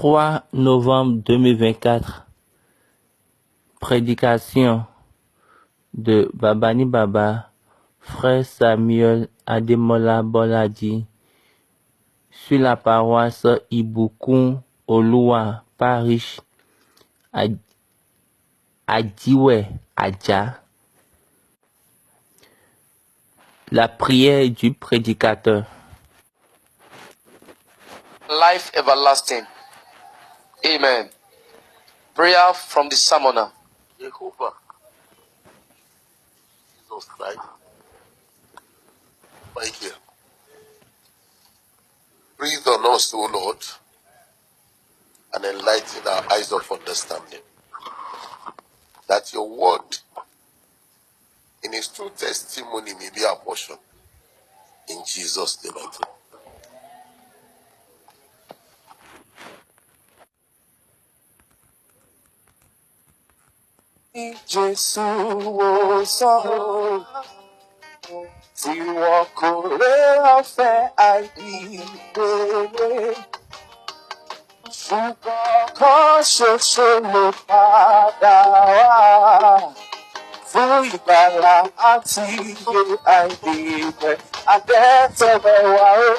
3 novembre 2024. Prédication de Babani Baba, frère Samuel Ademola Boladi, sur la paroisse Ibukun Oluwa Parish Adiwe Adja. La prière du prédicateur. Life everlasting. Amen. Prayer from the Summoner. Jehovah, Jesus Christ, thank you. Breathe on us, O Lord, and enlighten our eyes of understanding, that your word in its true testimony may be our portion. In Jesus' name I pray. Jésù wo sọ̀rọ̀ tí wọn kò lè ọ̀fẹ́ àìdígbélé. Ṣùgbọ́n kan ṣoṣo ló padà wá fún ìgbàlà àti iye àìdígbẹ́. Adẹ́tẹ̀bẹ̀ wá ó.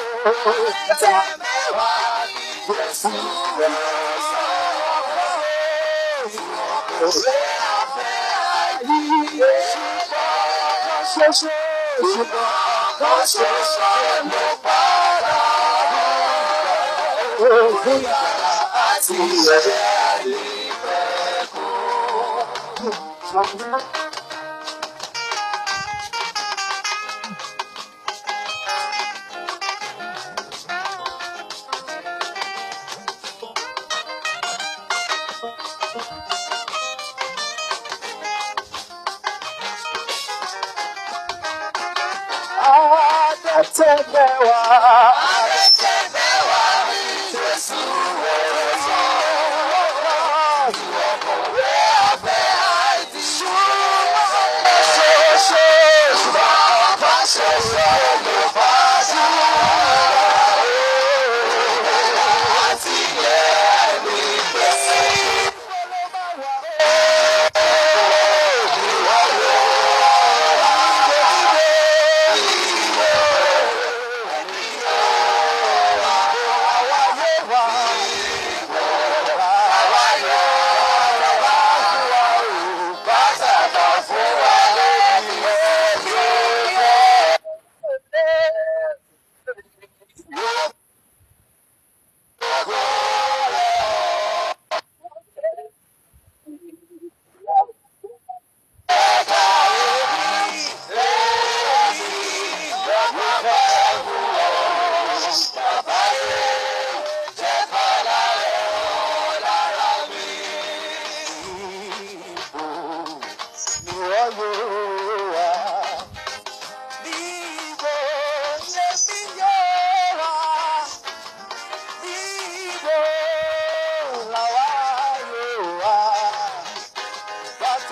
Adẹ́tẹ̀bẹ̀ wá ní Jésù wo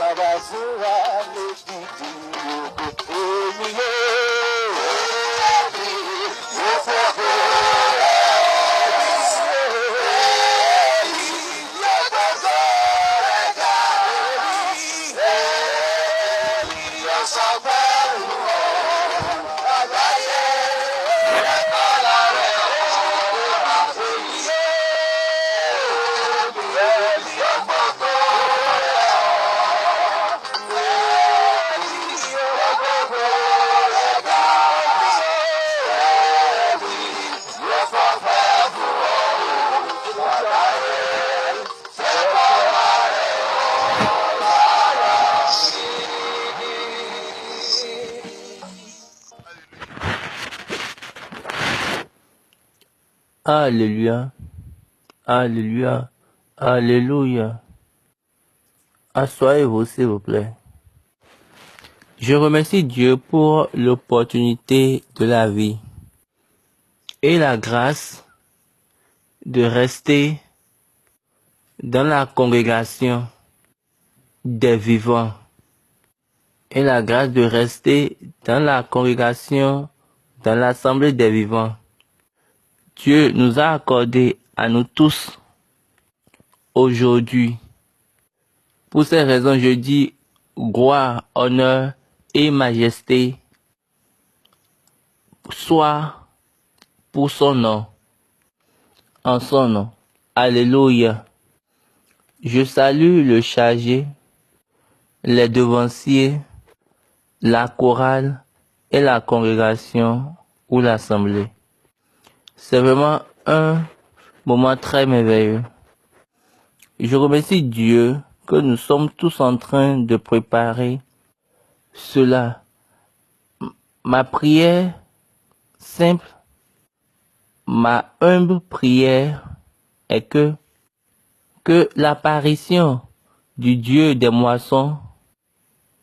sọ̀rọ̀ tí wọn kò lè Alléluia, Alléluia, Alléluia. Asseyez-vous, s'il vous plaît. Je remercie Dieu pour l'opportunité de la vie et la grâce de rester dans la congrégation des vivants et la grâce de rester dans la congrégation, dans l'assemblée des vivants. Dieu nous a accordé à nous tous aujourd'hui. Pour ces raisons, je dis gloire, honneur et majesté soit pour son nom, en son nom. Alléluia. Je salue le chargé, les devanciers, la chorale et la congrégation ou l'assemblée. C'est vraiment un moment très merveilleux. Je remercie Dieu que nous sommes tous en train de préparer cela. Ma prière simple, ma humble prière est que l'apparition du Dieu des moissons,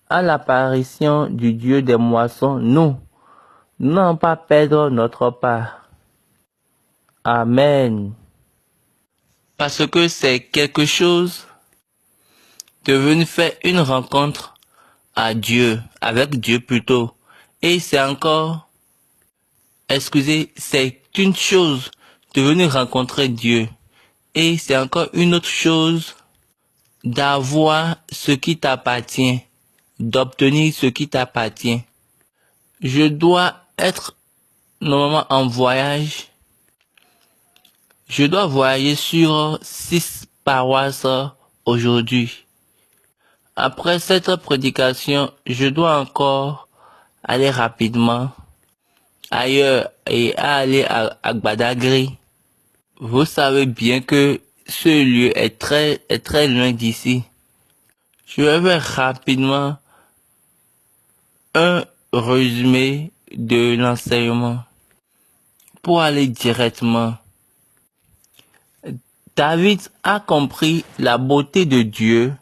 à l'apparition du Dieu des moissons, nous n'allons pas perdre notre part. Amen. Parce que c'est quelque chose de venir faire une rencontre à Dieu, avec Dieu plutôt. Et c'est encore, c'est une chose de venir rencontrer Dieu. Et c'est encore une autre chose d'avoir ce qui t'appartient, d'obtenir ce qui t'appartient. Je dois être normalement en voyage. Je dois voyager sur 6 paroisses aujourd'hui. Après cette prédication, je dois encore aller rapidement ailleurs et aller à Badagry. Vous savez bien que ce lieu est très loin d'ici. Je vais faire rapidement un résumé de l'enseignement pour aller directement. David a compris la beauté de Dieu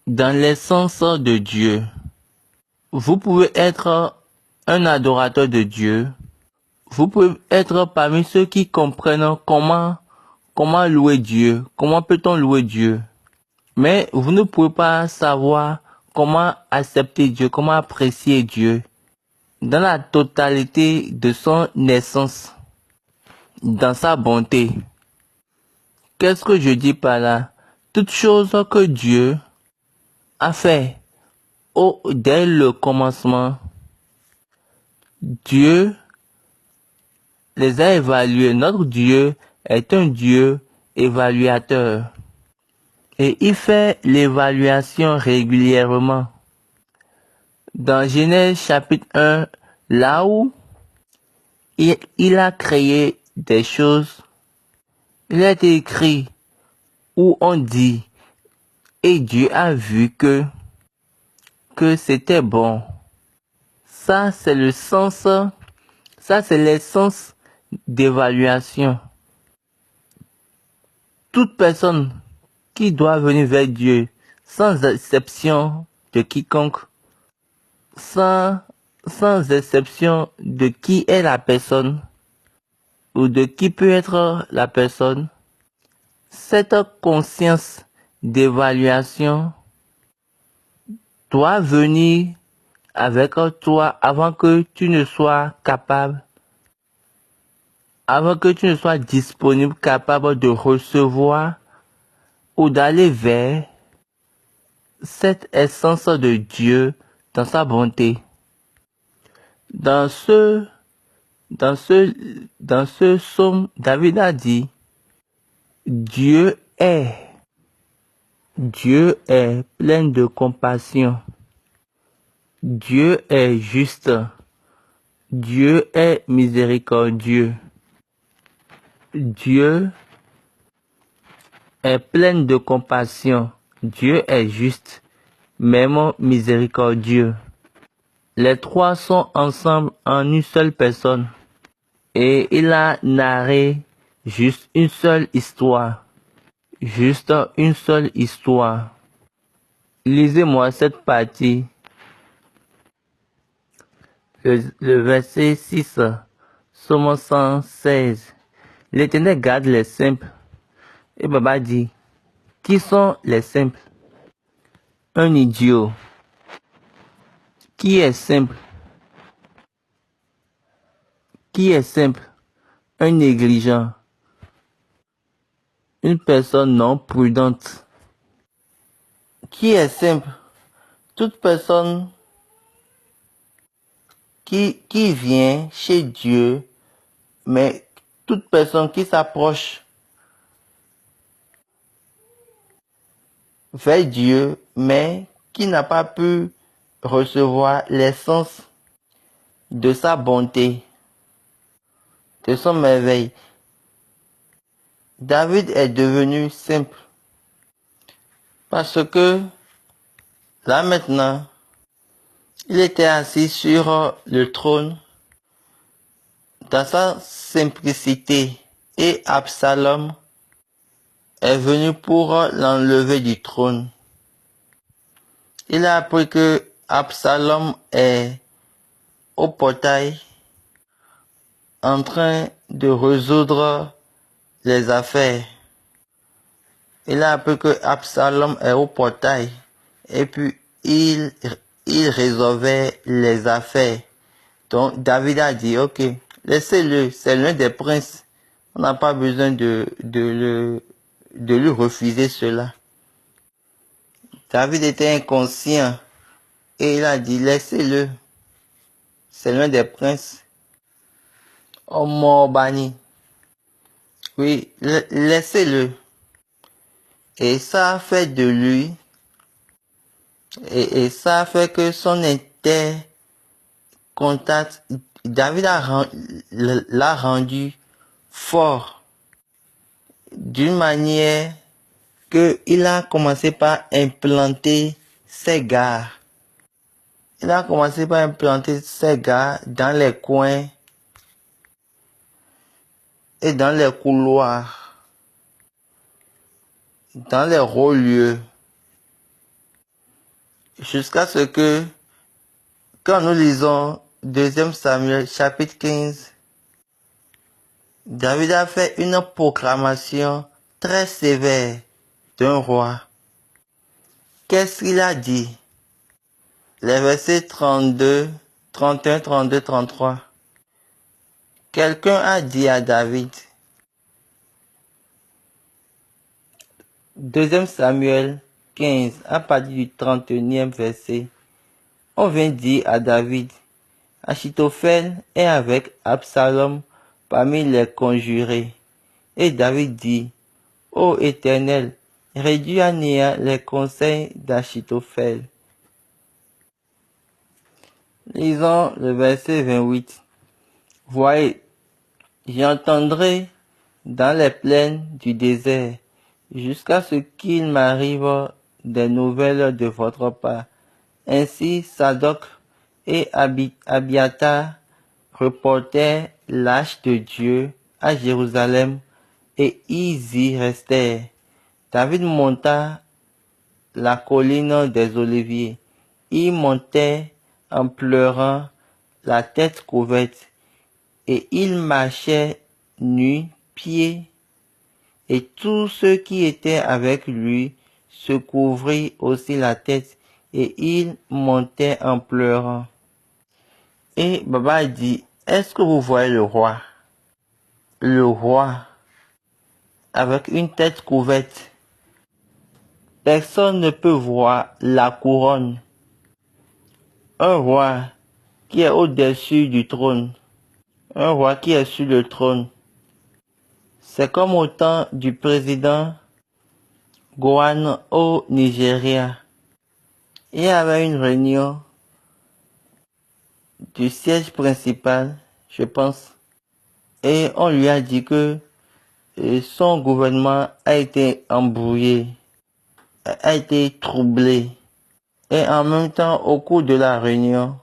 dans l'essence de Dieu. Vous pouvez être un adorateur de Dieu. Vous pouvez être parmi ceux qui comprennent comment louer Dieu, comment peut-on louer Dieu. Mais vous ne pouvez pas savoir comment accepter Dieu, comment apprécier Dieu dans la totalité de son essence, dans sa bonté. Qu'est-ce que je dis par là? Toutes choses que Dieu a fait dès le commencement, Dieu les a évalués. Notre Dieu est un Dieu évaluateur. Et il fait l'évaluation régulièrement. Dans Genèse chapitre 1, là où il a créé des choses, il a été écrit où on dit, et Dieu a vu que c'était bon. Ça, c'est le sens, ça, c'est l'essence d'évaluation. Toute personne qui doit venir vers Dieu, sans exception de quiconque, sans exception de qui est la personne, ou de qui peut être la personne, cette conscience d'évaluation doit venir avec toi avant que tu ne sois capable, avant que tu ne sois disponible, capable de recevoir ou d'aller vers cette essence de Dieu dans sa bonté. Dans ce psaume, David a dit, Dieu est plein de compassion. Dieu est juste. Dieu est miséricordieux. Dieu est plein de compassion. Dieu est juste, même miséricordieux. Les trois sont ensemble en une seule personne. Et il a narré juste une seule histoire. Juste une seule histoire. Lisez-moi cette partie. Le verset 6, Psaume 116. L'Éternel garde les simples. Et Baba dit, qui sont les simples? Un idiot. Qui est simple? Qui est simple? Un négligent. une personne non prudente, qui est simple. Toute personne qui vient chez Dieu, mais toute personne qui s'approche vers Dieu, mais qui n'a pas pu recevoir l'essence de sa bonté, de son merveille. David est devenu simple parce que là maintenant, il était assis sur le trône dans sa simplicité et Absalom est venu pour l'enlever du trône. Il a appris que Absalom est au portail en train de résoudre les affaires. Il a appris que Absalom est au portail et puis il résolvait les affaires. Donc David a dit, ok, laissez-le, c'est l'un des princes. On n'a pas besoin de lui refuser cela. David était inconscient et il a dit, laissez-le, c'est l'un des princes. Homme banni. Oui, laissez-le. Et ça a fait de lui, et ça a fait que son intercontact, David l'a rendu fort d'une manière que il a commencé par implanter ses gardes. Il a commencé par implanter ses gardes dans les coins et dans les couloirs, dans les hauts lieux, jusqu'à ce que, quand nous lisons 2 Samuel chapitre 15, David a fait une proclamation très sévère d'un roi. Qu'est-ce qu'il a dit? Les versets 32, 31, 32, 33. Quelqu'un a dit à David, 2 Samuel 15, à partir du 31e verset, on vient dire à David, Achitophel est avec Absalom parmi les conjurés. Et David dit, Ô Éternel, réduis à néant les conseils d'Achitophel. Lisons le verset 28. Voyez, j'entendrai dans les plaines du désert, jusqu'à ce qu'il m'arrive des nouvelles de votre part. Ainsi Sadoc et Abiathar reportèrent l'arche de Dieu à Jérusalem et ils y restèrent. David monta la colline des Oliviers. Il montait en pleurant, la tête couverte, et il marchait nu, pieds, et tous ceux qui étaient avec lui se couvrirent aussi la tête, et il montait en pleurant. Et Baba dit, est-ce que vous voyez le roi? Le roi, avec une tête couverte. Personne ne peut voir la couronne. Un roi qui est au-dessus du trône. Un roi qui est sur le trône. C'est comme au temps du président Gowon au Nigeria. Il y avait une réunion du siège principal, je pense, et on lui a dit que son gouvernement a été embrouillé, a été troublé. Et en même temps, au cours de la réunion,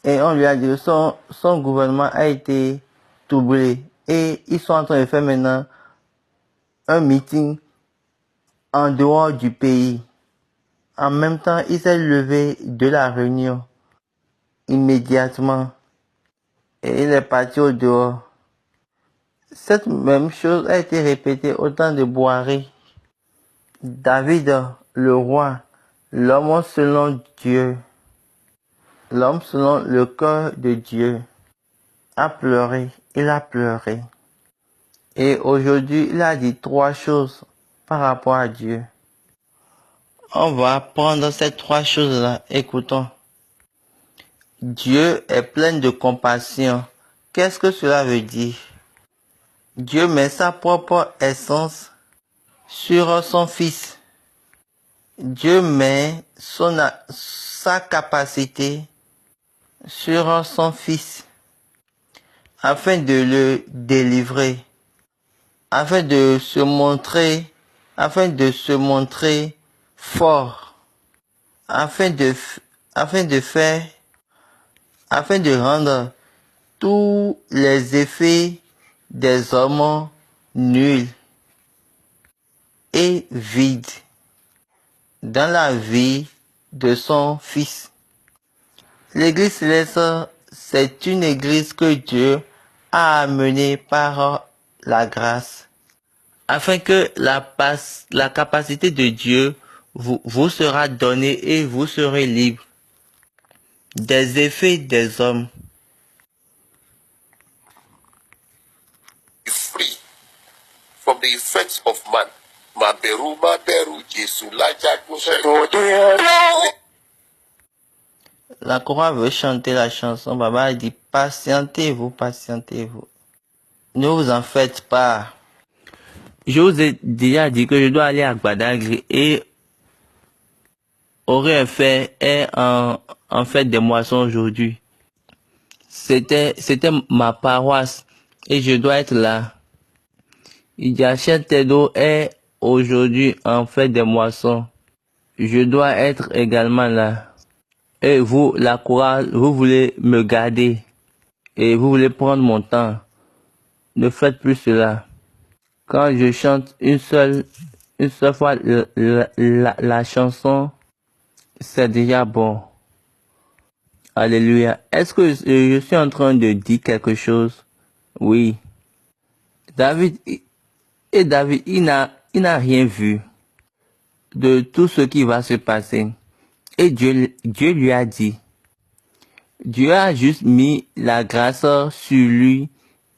et on lui a dit que son gouvernement a été troublé. Et ils sont en train de faire maintenant un meeting en dehors du pays. En même temps, il s'est levé de la réunion immédiatement et il est parti au dehors. Cette même chose a été répétée au temps de Boiré. David, le roi, l'homme selon Dieu, l'homme selon le cœur de Dieu, a pleuré, il a pleuré. Et aujourd'hui, il a dit 3 choses par rapport à Dieu. On va prendre ces 3 choses-là. Écoutons. Dieu est plein de compassion. Qu'est-ce que cela veut dire? Dieu met sa propre essence sur son Fils. Dieu met sa capacité sur son Fils afin de le délivrer, afin de se montrer fort, afin de rendre tous les effets des hommes nuls et vides dans la vie de son Fils. L'Église céleste, c'est une église que Dieu a amenée par la grâce, afin que la capacité de Dieu vous sera donnée et vous serez libre des effets des hommes. Free from the effects of man. Maberu, Jesu, La chorale veut chanter la chanson. Baba dit patientez-vous, patientez-vous. Ne vous en faites pas. Je vous ai déjà dit que je dois aller à Badagry et aurait fait en fait des moissons aujourd'hui. C'était ma paroisse et je dois être là. Idiachel Tedo est aujourd'hui en fait des moissons. Je dois être également là. Et vous, la chorale, vous voulez me garder et vous voulez prendre mon temps. Ne faites plus cela. Quand je chante une seule fois la chanson, c'est déjà bon. Alléluia. Est-ce que je suis en train de dire quelque chose? Oui. David, il n'a rien vu de tout ce qui va se passer. Et Dieu lui a dit. Dieu a juste mis la grâce sur lui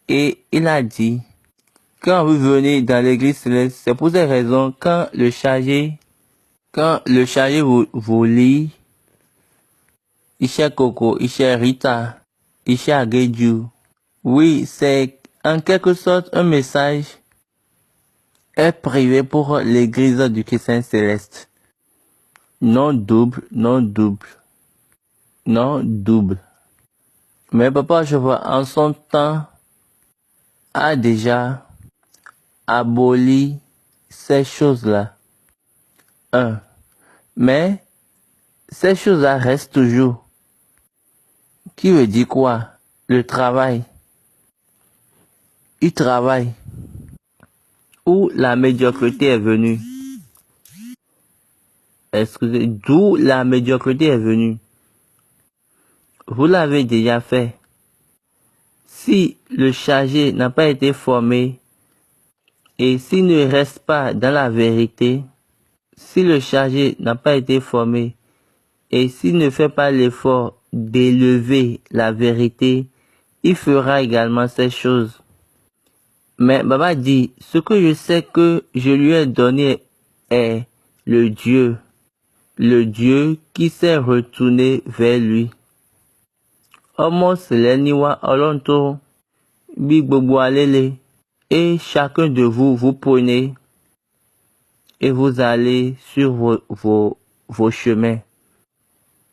et il a dit, quand vous venez dans l'église céleste, c'est pour ces raisons, quand le chargé vous lit, Isha Coco, Isha Rita, Isha Geju, oui, c'est en quelque sorte un message est privé pour l'église du Christ céleste. Non double. Mais Papa, je vois, en son temps, a déjà aboli ces choses-là. Mais ces choses-là restent toujours. Qui veut dire quoi? Le travail. Il travaille. Où la médiocrité est venue. Excusez, d'où la médiocrité est venue. Vous l'avez déjà fait. Si le chargé n'a pas été formé et s'il ne reste pas dans la vérité, si le chargé n'a pas été formé et s'il ne fait pas l'effort d'élever la vérité, il fera également ces choses. Mais Baba dit, ce que je sais que je lui ai donné est le Dieu qui s'est retourné vers lui. Homo seleniwa olonto, bigbobo alele, et chacun de vous, vous prenez et vous allez sur vos chemins.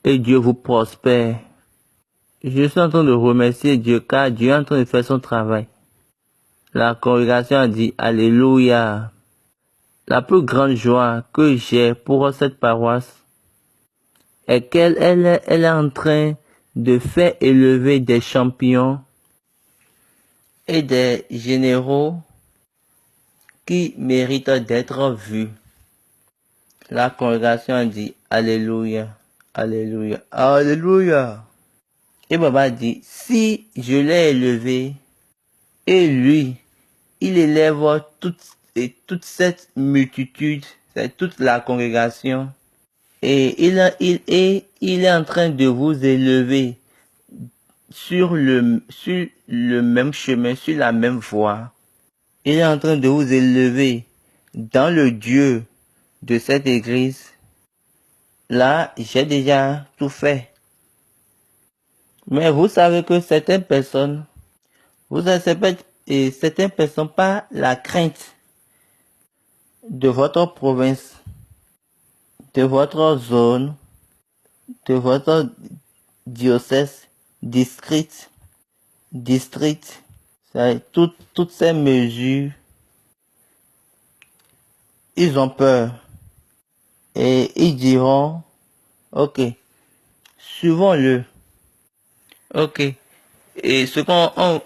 Et Dieu vous prospère. Je suis en train de remercier Dieu car Dieu est en train de faire son travail. La congrégation a dit Alléluia. La plus grande joie que j'ai pour cette paroisse est qu'elle est en train de faire élever des champions et des généraux qui méritent d'être vus. La congrégation a dit Alléluia, Alléluia, Alléluia. Et Baba dit, si je l'ai élevé, et lui, il élève toute cette multitude, c'est toute la congrégation, et il est en train de vous élever sur le même chemin, sur la même voie. il est en train de vous élever dans le Dieu de cette église, là, j'ai déjà tout fait. Mais vous savez que certaines personnes, vous avez certaines personnes par la crainte de votre province, de votre zone, de votre diocèse, district, toutes ces mesures, ils ont peur. Et ils diront, ok, suivons-le. Ok. Et ce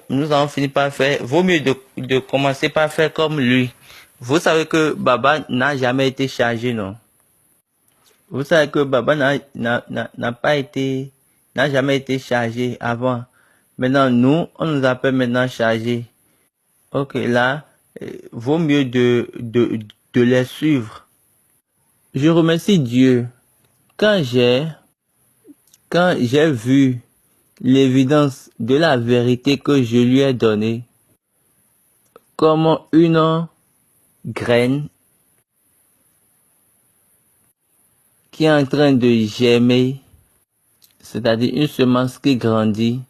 nous avons fini par faire, vaut mieux de commencer par faire comme lui. Vous savez que Baba n'a jamais été chargé, non? Vous savez que Baba n'a jamais été chargé avant. Maintenant, nous, on nous appelle maintenant chargé. Ok, là, vaut mieux de les suivre. Je remercie Dieu. Quand j'ai vu l'évidence de la vérité que je lui ai donnée, comme une graine qui est en train de germer, c'est-à-dire une semence qui grandit,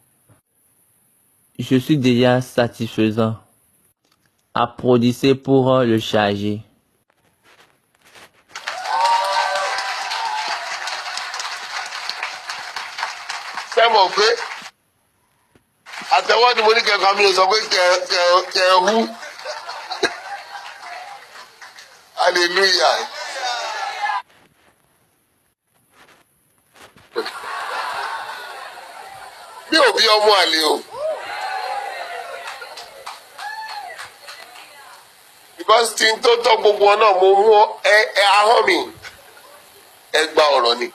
je suis déjà satisfaisant. Applaudissez pour le charger. C'est mon frère. Àtẹ̀wọ́ ni mo ní kẹ̀kọ́ mi ò sọ pé kẹ̀ẹ̀hú. Hallelujah. Mi ò bí ọmọ àlè o. Because tí n tó tọ́ gbogbo ọ náà mo mú ahọ́n mi. Ẹ gba ọ̀rọ̀ ni.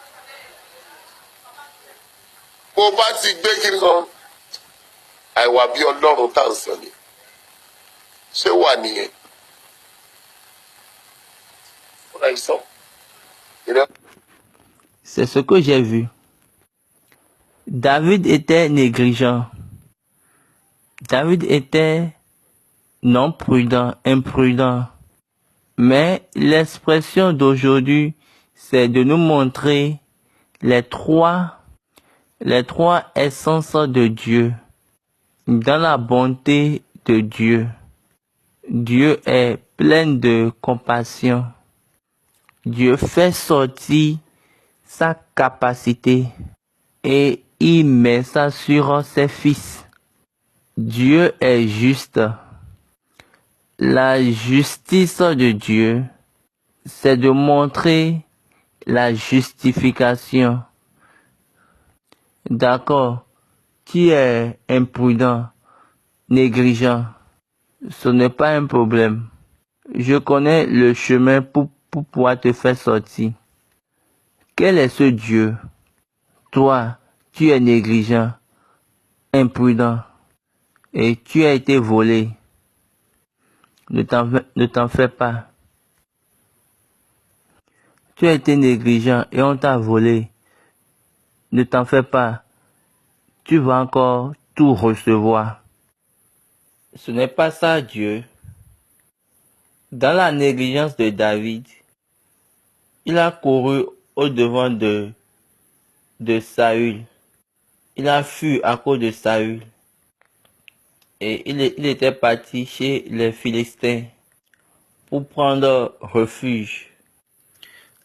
Bó bá ti gbé kiri kan, àìwà bí Ọlọ́run tá à ń sọ ni. Ṣé wà nìyẹn? C'est ce que j'ai vu. David était négligent. David était non prudent, imprudent. Mais l'expression d'aujourd'hui, c'est de nous montrer les trois essences de Dieu. Dans la bonté de Dieu. Dieu est plein de compassion. Dieu fait sortir sa capacité et il met ça sur ses fils. Dieu est juste. La justice de Dieu, c'est de montrer la justification. D'accord, qui est imprudent, négligent, ce n'est pas un problème. Je connais le chemin pour pouvoir te faire sortir. Quel est ce Dieu? Toi, tu es négligent, imprudent, et tu as été volé. Ne t'en fais pas. Tu as été négligent et on t'a volé. Ne t'en fais pas. Tu vas encore tout recevoir. Ce n'est pas ça Dieu. Dans la négligence de David, il a couru au-devant de Saül. Il a fui à cause de Saül. Et il était parti chez les Philistins pour prendre refuge.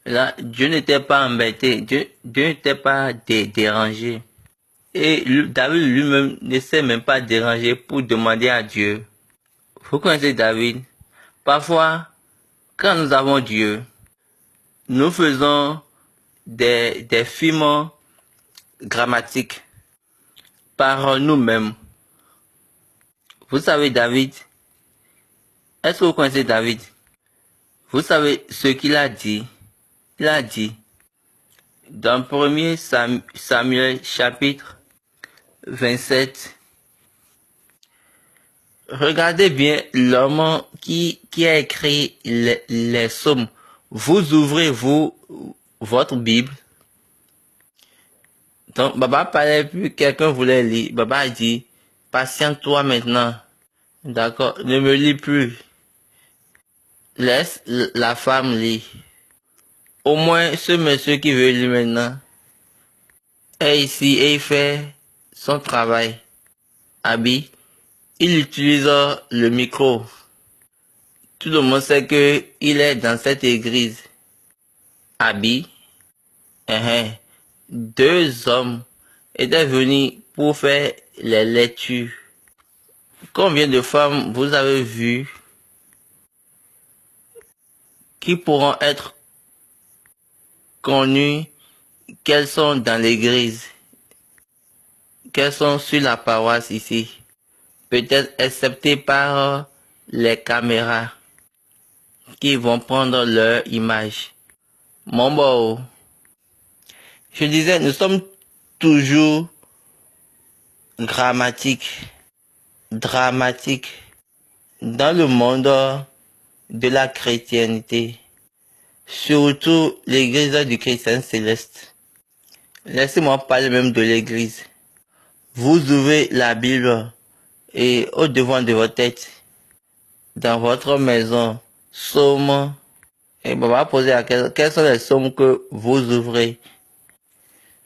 Là, Dieu n'était pas embêté. Dieu n'était pas dérangé. Et David lui-même ne s'est même pas dérangé pour demander à Dieu. Vous connaissez David? Parfois, quand nous avons Dieu, nous faisons des films grammatiques par nous-mêmes. Vous savez David? Est-ce que vous connaissez David? Vous savez ce qu'il a dit? Il a dit, dans 1er Samuel chapitre 27, regardez bien l'homme qui a écrit les psaumes. Vous ouvrez votre Bible. Donc, Baba parlait plus, quelqu'un voulait lire. Baba a dit, patiente-toi maintenant. D'accord, ne me lis plus. Laisse la femme lire. Au moins, ce monsieur qui veut lire maintenant est ici et il fait son travail. Abi, il utilise le micro. Tout le monde sait qu'il est dans cette église. Abi, deux hommes étaient venus pour faire les lectures. Combien de femmes vous avez vues qui pourront être connues qu'elles sont dans l'église, qu'elles sont sur la paroisse ici, peut-être excepté par les caméras qui vont prendre leur image. Mon beau, je disais, nous sommes toujours dramatiques dans le monde de la chrétienté, surtout l'église du chrétien céleste. Laissez-moi parler même de l'église. Vous ouvrez la Bible et au devant de votre tête, dans votre maison, psaume, et on va poser la question, quels sont les psaumes que vous ouvrez?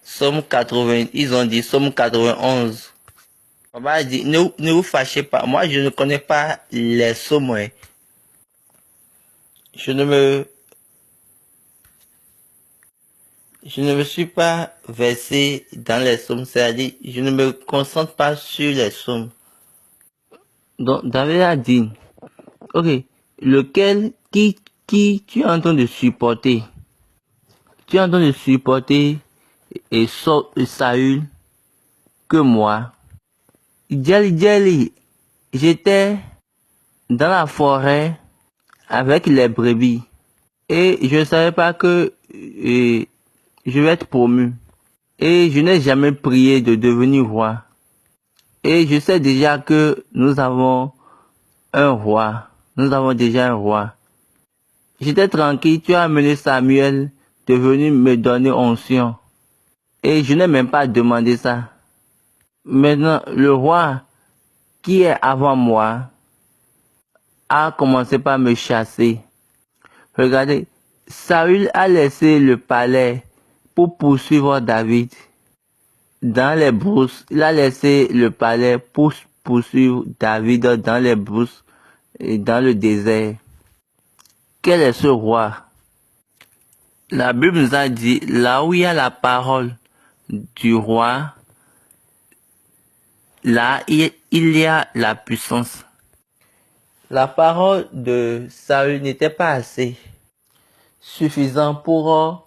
Psaume 80, ils ont dit psaume 91. On va dire, ne vous fâchez pas, moi je ne connais pas les psaumes. Je ne me suis pas versé dans les psaumes, c'est-à-dire, je ne me concentre pas sur les psaumes. Donc, David a dit, ok, lequel, qui tu es en train de supporter? Tu es en train de supporter et Saül que moi. J'étais dans la forêt avec les brebis et je ne savais pas que je vais être promu. Et je n'ai jamais prié de devenir roi. Et je sais déjà que nous avons un roi. Nous avons déjà un roi. J'étais tranquille, tu as amené Samuel de venir me donner onction. Et je n'ai même pas demandé ça. Maintenant, le roi qui est avant moi a commencé par me chasser. Regardez, Saül a laissé le palais pour poursuivre David. Dans les brousses, il a laissé le palais pour poursuivre David dans les brousses et dans le désert. Quel est ce roi? La Bible nous a dit, là où il y a la parole du roi, là il y a la puissance. La parole de Saül n'était pas assez suffisant pour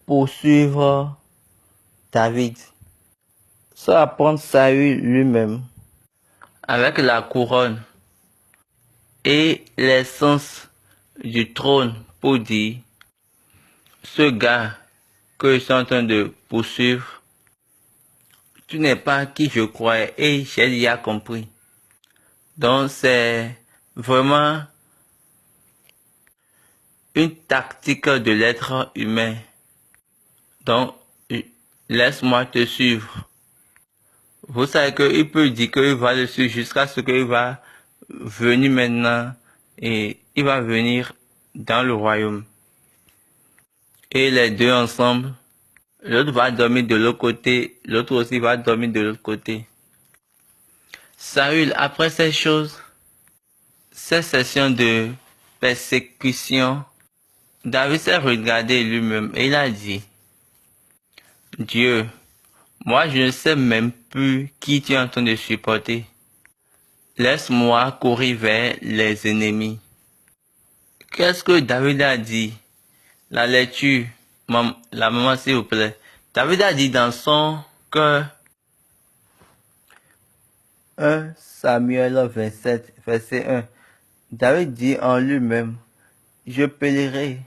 poursuivre David. Ça va prendre Saül lui-même avec la couronne et l'essence du trône pour dire, ce gars que je suis en train de poursuivre, tu n'es pas qui je croyais et j'ai déjà compris. Donc c'est vraiment une tactique de l'être humain. Donc laisse-moi te suivre. Vous savez qu'il peut dire qu'il va le suivre jusqu'à ce qu'il va venir maintenant et il va venir dans le royaume. Et les deux ensemble, l'autre va dormir de l'autre côté, l'autre aussi va dormir de l'autre côté. Saül, après ces choses, ces sessions de persécution, David s'est regardé lui-même et il a dit, Dieu, moi je ne sais même plus qui tu es en train de supporter. Laisse-moi courir vers les ennemis. Qu'est-ce que David a dit? La lecture, la maman s'il vous plaît. David a dit dans son cœur, 1 Samuel 27, verset 1. David dit en lui-même, je périrai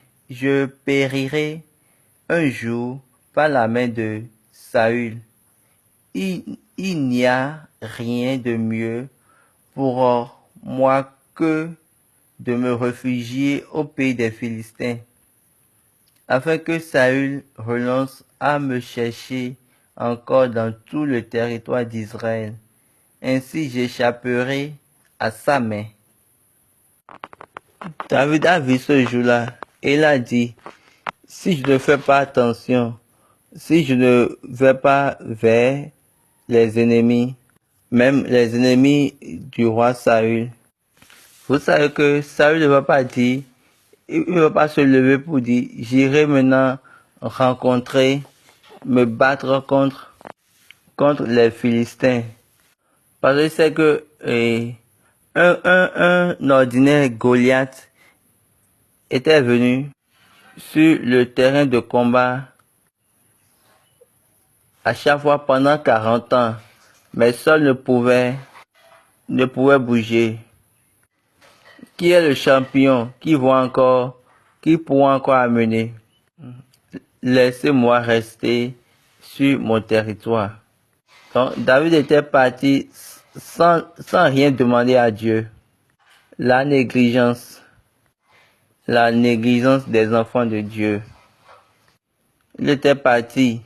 un jour par la main de Saül. Il n'y a rien de mieux pour moi que de me réfugier au pays des Philistins, afin que Saül renonce à me chercher encore dans tout le territoire d'Israël. Ainsi j'échapperai à sa main. David a vu ce jour-là et il a dit, si je ne fais pas attention, si je ne vais pas vers les ennemis, même les ennemis du roi Saül, vous savez que Saül ne va pas dire, il ne va pas se lever pour dire, j'irai maintenant rencontrer, me battre contre les Philistins. Parce que c'est que un ordinaire Goliath était venu sur le terrain de combat à chaque fois pendant 40 ans, mais seul ne pouvait bouger. Qui est le champion qui pourra encore amener? Laissez-moi rester sur mon territoire. Donc, David était parti sans rien demander à Dieu. La négligence des enfants de Dieu. Il était parti,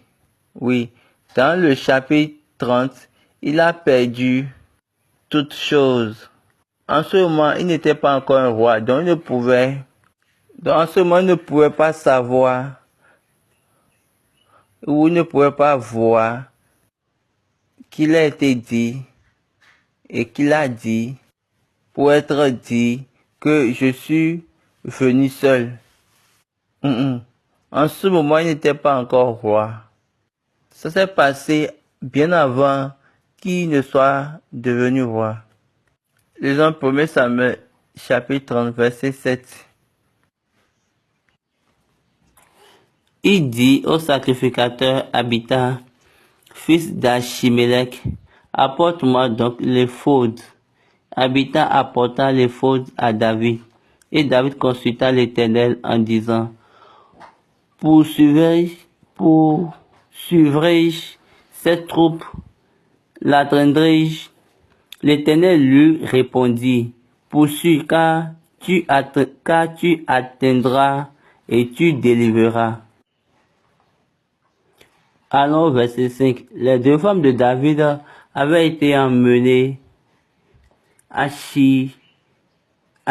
oui. Dans le chapitre 30, il a perdu toutes choses. En ce moment, il n'était pas encore un roi, donc en ce moment, il ne pouvait pas savoir, ou il ne pouvait pas voir qu'il a été dit et qu'il a dit pour être dit que je suis venu seul. En ce moment, il n'était pas encore roi. Ça s'est passé bien avant qu'il ne soit devenu roi. Lisons 1 Samuel, chapitre 30, verset 7. Il dit au sacrificateur Abita, fils d'Achimélec, apporte-moi donc l'éphod. Abita apporta l'éphod à David, et David consulta l'Éternel en disant, poursuivrai-je cette troupe, l'atteindrai-je? L'Éternel lui répondit, poursuis, car tu atteindras et tu délivreras. Alors, verset 5, les deux femmes de David avaient été emmenées à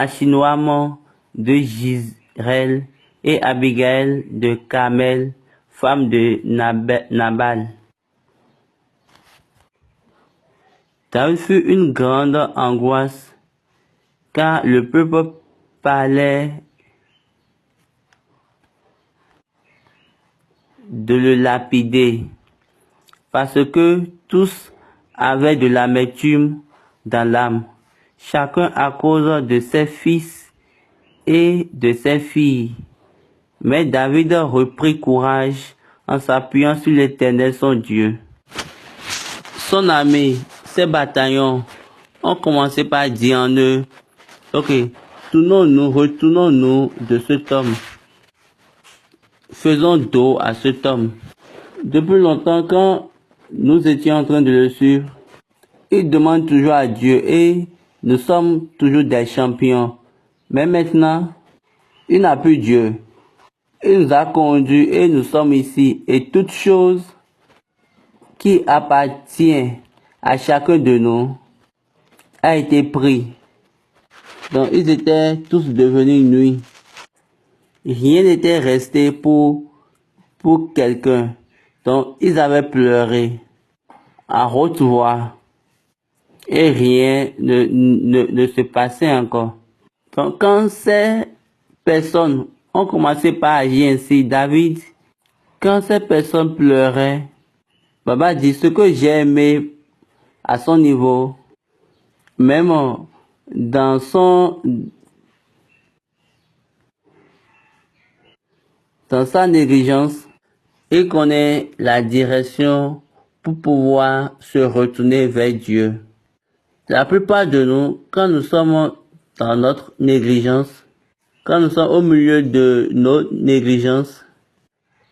Shinoam de Jizreel et Abigail de Carmel, femme de Nabal. David fut une grande angoisse, car le peuple parlait de le lapider, parce que tous avaient de l'amertume dans l'âme, chacun à cause de ses fils et de ses filles. Mais David reprit courage en s'appuyant sur l'Éternel son Dieu. Son armée, ses bataillons, ont commencé par dire en eux, ok, retournons-nous de cet homme. Faisons dos à cet homme. Depuis longtemps, quand nous étions en train de le suivre, il demande toujours à Dieu et nous sommes toujours des champions. Mais maintenant, il n'a plus Dieu. Il nous a conduits et nous sommes ici. Et toute chose qui appartient à chacun de nous a été pris. Donc ils étaient tous devenus nuits. Rien n'était resté pour quelqu'un. Donc ils avaient pleuré à haute voix. Et rien ne se passait encore. Donc quand ces personnes ont commencé par agir ainsi, David, quand ces personnes pleuraient, Baba dit ce que j'ai aimé à son niveau, même dans sa négligence, il connaît la direction pour pouvoir se retourner vers Dieu. La plupart de nous, quand nous sommes dans notre négligence, quand nous sommes au milieu de notre négligence,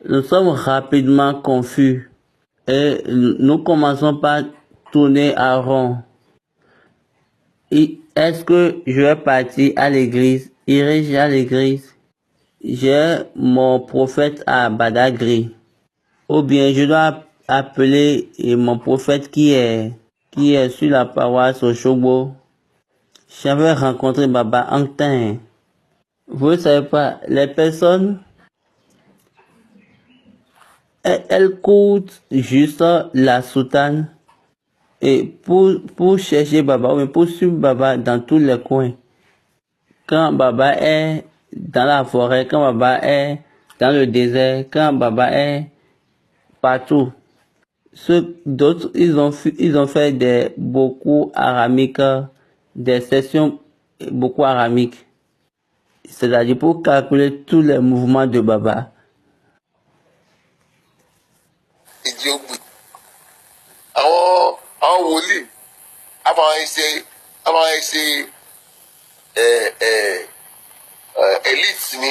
nous sommes rapidement confus et nous commençons par tourner à rond. Est-ce que je vais partir à l'église? Irai-je à l'église? J'ai mon prophète à Badagry. Ou bien je dois appeler mon prophète qui est sur la paroisse au Chobo. J'avais rencontré Baba Antin. Vous ne savez pas, les personnes, elles courent juste la soutane et pour chercher Baba, ou pour suivre Baba dans tous les coins. Quand Baba est dans la forêt, quand Baba est dans le désert, quand Baba est partout. D'autres, ils ont fait beaucoup aramiques, des sessions beaucoup aramiques. C'est-à-dire pour calculer tous les mouvements de Baba. ìdí ògbì àwọn wòlíì àbáwọn ẹsẹ elite ni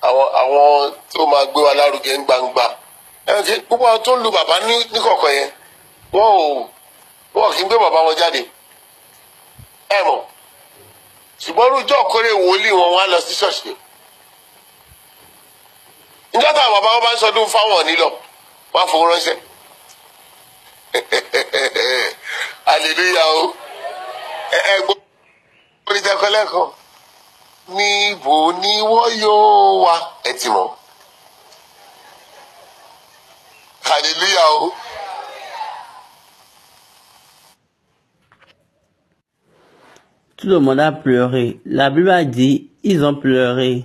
àwọn tó máa gbé wa lárugẹ ń gbangba ẹnì kí púpọ̀ àwọn tó ń lu bàbá níkọ̀kọ̀ yẹn wọn kì í gbé bàbá wọn jáde ẹ mọ̀ ṣùgbọ́n rújọ́ kórè wòlíì wọn wá lọ sí ṣọ́ọ̀ṣì nígbà táwọn bàbá wọn bá ń sọdún fáwọn nílọ wọn á fowó ránṣẹ́ hallelujah o ẹ gbọ́ oníjàkọ́ lẹ́kọ̀ọ́ níbo ni wọ́n yóò wá ẹ ti mọ̀ hallelujah o. Tout le monde a pleuré. La Bible a dit, ils ont pleuré.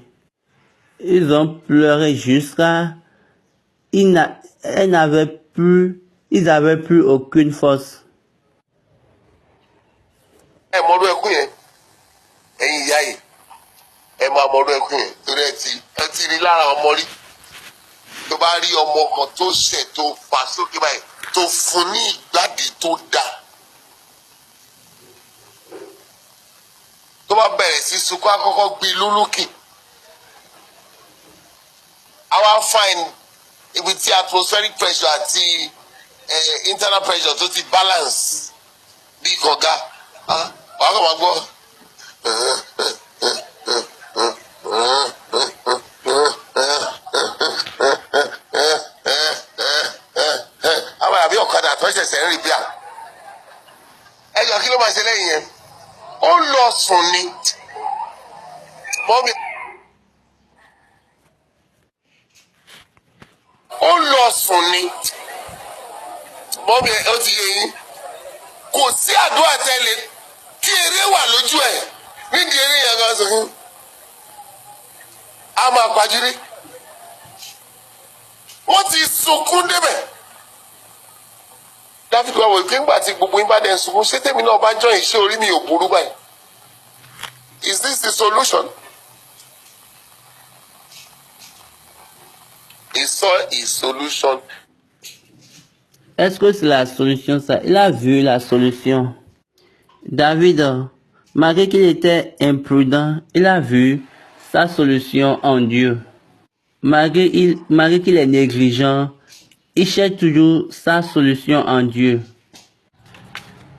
Ils ont pleuré jusqu'à... Ils n'avaient plus aucune force. ẹ mọ̀ọ́dún ẹkún yẹn ẹ̀yin ìyá yìí ẹ máa mọ̀ọ́dún ẹkún yẹn torí ẹ ti rí lára ọmọ rí tó bá rí ọmọ kan tó ṣẹ̀ tó fà sókè báyìí tó fún ní ìgbádìí tó dáa tó bá bẹ̀rẹ̀ sí sunkún àkọ́kọ́ gbé lólókè àwa fine ibi tí atmospheric pressure àti internal pressure tó ti balance bí kọ̀ọ̀gá wàá kàn máa gbọ́ àwọn àbí ọ̀kadà tó ṣẹ̀ṣẹ̀ ń rí bíà ẹjọ́ kí ló máa ṣe lẹ́yìn yẹn ó lọ sùn ni mọ́mí ó lọ sùn ni mọ́mí ó ti yé yín kò sí àdúrà tẹ́lẹ̀ kí eré wà lójú ẹ̀ nídìí eré yẹn gan sọ fún a máa pàjùrí wọ́n ti sunkún débẹ̀ dáfídì wà wò pé ńgbà tí gbogbo yín bá dẹ̀ ń sunkún ṣé tèmi náà bá jọ ìṣe orí mi ò burú báyìí is this the solution? He saw his solution. Est-ce que c'est la solution ça? Il a vu la solution. David, malgré qu'il était imprudent, il a vu sa solution en Dieu. Malgré qu'il est négligent, il cherche toujours sa solution en Dieu.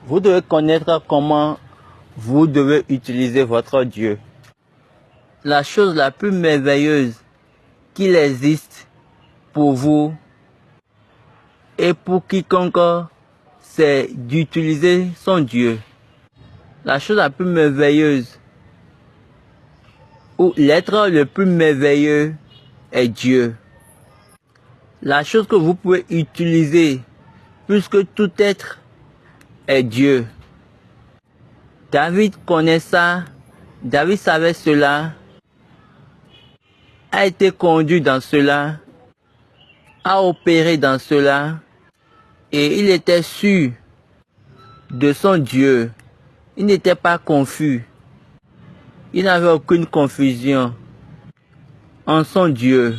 Vous devez connaître comment vous devez utiliser votre Dieu. La chose la plus merveilleuse qu'il existe pour vous et pour quiconque, c'est d'utiliser son Dieu. La chose la plus merveilleuse, ou l'être le plus merveilleux est Dieu. La chose que vous pouvez utiliser plus que tout être est Dieu. David connaît ça, David savait cela, a été conduit dans cela, a opéré dans cela, et il était sûr de son Dieu. Il n'était pas confus. Il n'avait aucune confusion en son Dieu.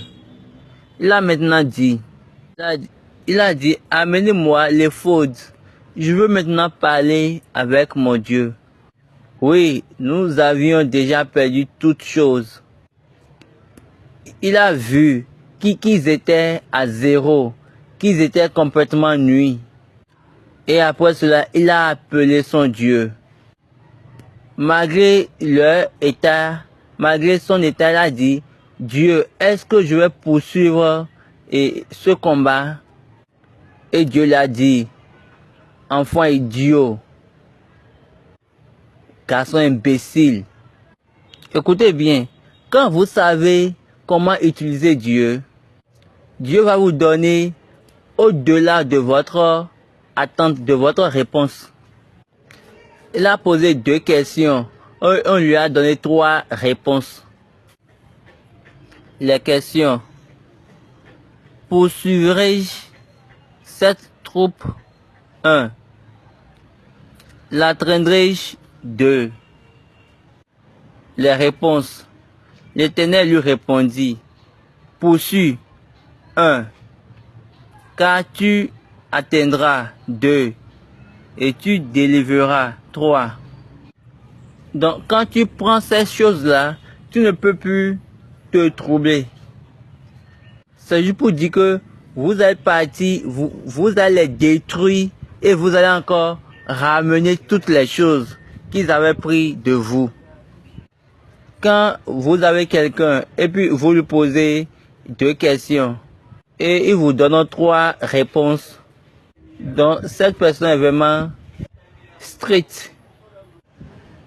Il a maintenant dit, amenez-moi l'éphod. Je veux maintenant parler avec mon Dieu. Oui, nous avions déjà perdu toutes choses. Il a vu qu'ils étaient à zéro, qu'ils étaient complètement nuits. Et après cela, il a appelé son Dieu. Malgré leur état, malgré son état, il a dit, Dieu, est-ce que je vais poursuivre ce combat? Et Dieu l'a dit, enfant idiot, garçon imbécile. Écoutez bien, Quand vous savez comment utiliser Dieu, Dieu va vous donner au-delà de votre attente, de votre réponse. Il a posé 2 questions. On lui a donné 3 réponses. Les questions. Poursuivrai-je cette troupe? 1. L'atteindrai-je? 2. Les réponses. L'Éternel lui répondit. Poursuis. 1. Car tu atteindras. 2. Et tu délivreras. 3. Donc, quand tu prends ces choses-là, tu ne peux plus te troubler. C'est juste pour dire que vous êtes parti, vous allez détruire et vous allez encore ramener toutes les choses qu'ils avaient pris de vous. Quand vous avez quelqu'un et puis vous lui posez 2 questions et il vous donne 3 réponses, donc cette personne est vraiment stricte.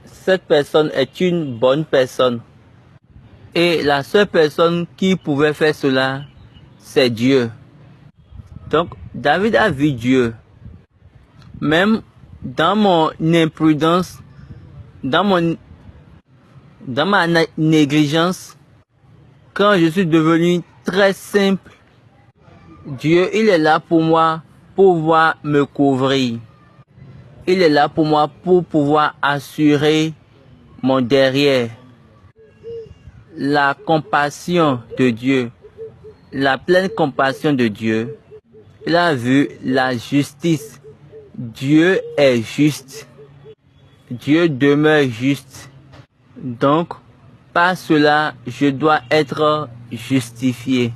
Cette personne est une bonne personne. Et la seule personne qui pouvait faire cela, c'est Dieu. Donc, David a vu Dieu. Même dans mon imprudence, dans ma négligence, quand je suis devenu très simple, Dieu, il est là pour moi, pour pouvoir me couvrir. Il est là pour moi, pour pouvoir assurer mon derrière. La compassion de Dieu, la pleine compassion de Dieu, il a vu la justice. Dieu est juste. Dieu demeure juste. Donc, par cela, je dois être justifié.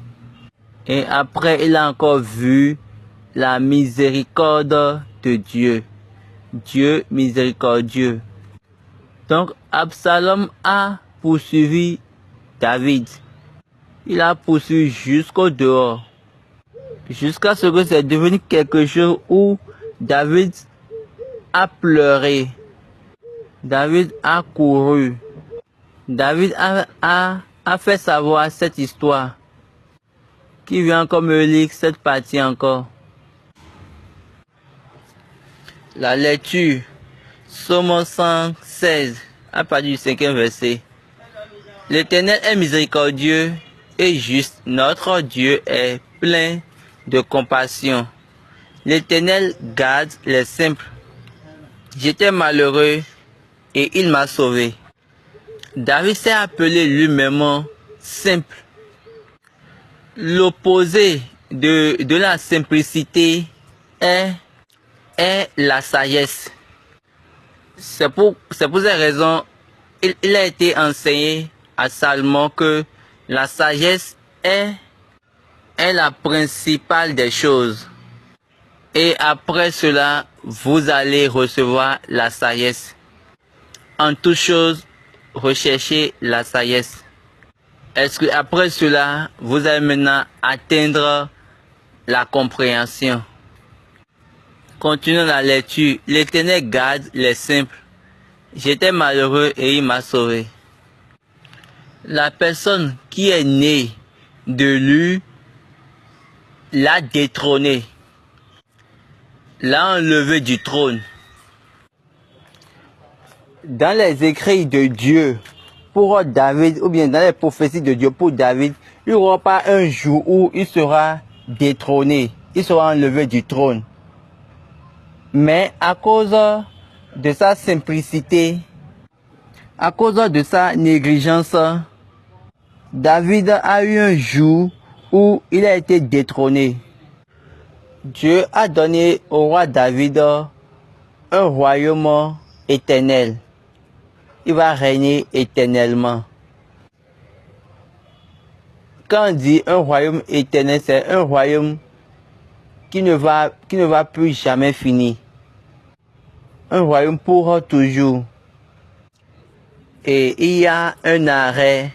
Et après, il a encore vu la miséricorde de Dieu. Dieu miséricordieux. Donc, Absalom a poursuivi David. Il a poursuivi jusqu'au dehors. Jusqu'à ce que c'est devenu quelque chose où David a pleuré. David a couru. David a fait savoir cette histoire. Qui vient encore me lire cette partie encore. La lecture. Psaume 116, à partir du 5e verset. L'Éternel est miséricordieux et juste. Notre Dieu est plein de compassion. L'Éternel garde les simples. J'étais malheureux et il m'a sauvé. David s'est appelé lui-même simple. L'opposé de la simplicité est la sagesse. C'est pour ces raisons, il a été enseigné à Salomon que la sagesse est la principale des choses. Et après cela, vous allez recevoir la sagesse. En toute chose, recherchez la sagesse. Est-ce que après cela, vous allez maintenant atteindre la compréhension? Continuons la lecture. L'Éternel garde les simples. J'étais malheureux et il m'a sauvé. La personne qui est née de lui l'a détrôné, l'a enlevé du trône. Dans les écrits de Dieu pour David, ou bien dans les prophéties de Dieu pour David, il n'y aura pas un jour où il sera détrôné, il sera enlevé du trône. Mais à cause de sa simplicité, à cause de sa négligence, David a eu un jour où il a été détrôné. Dieu a donné au roi David un royaume éternel. Il va régner éternellement. Quand on dit un royaume éternel, c'est un royaume qui ne va plus jamais finir. Un royaume pour toujours. Et il y a un arrêt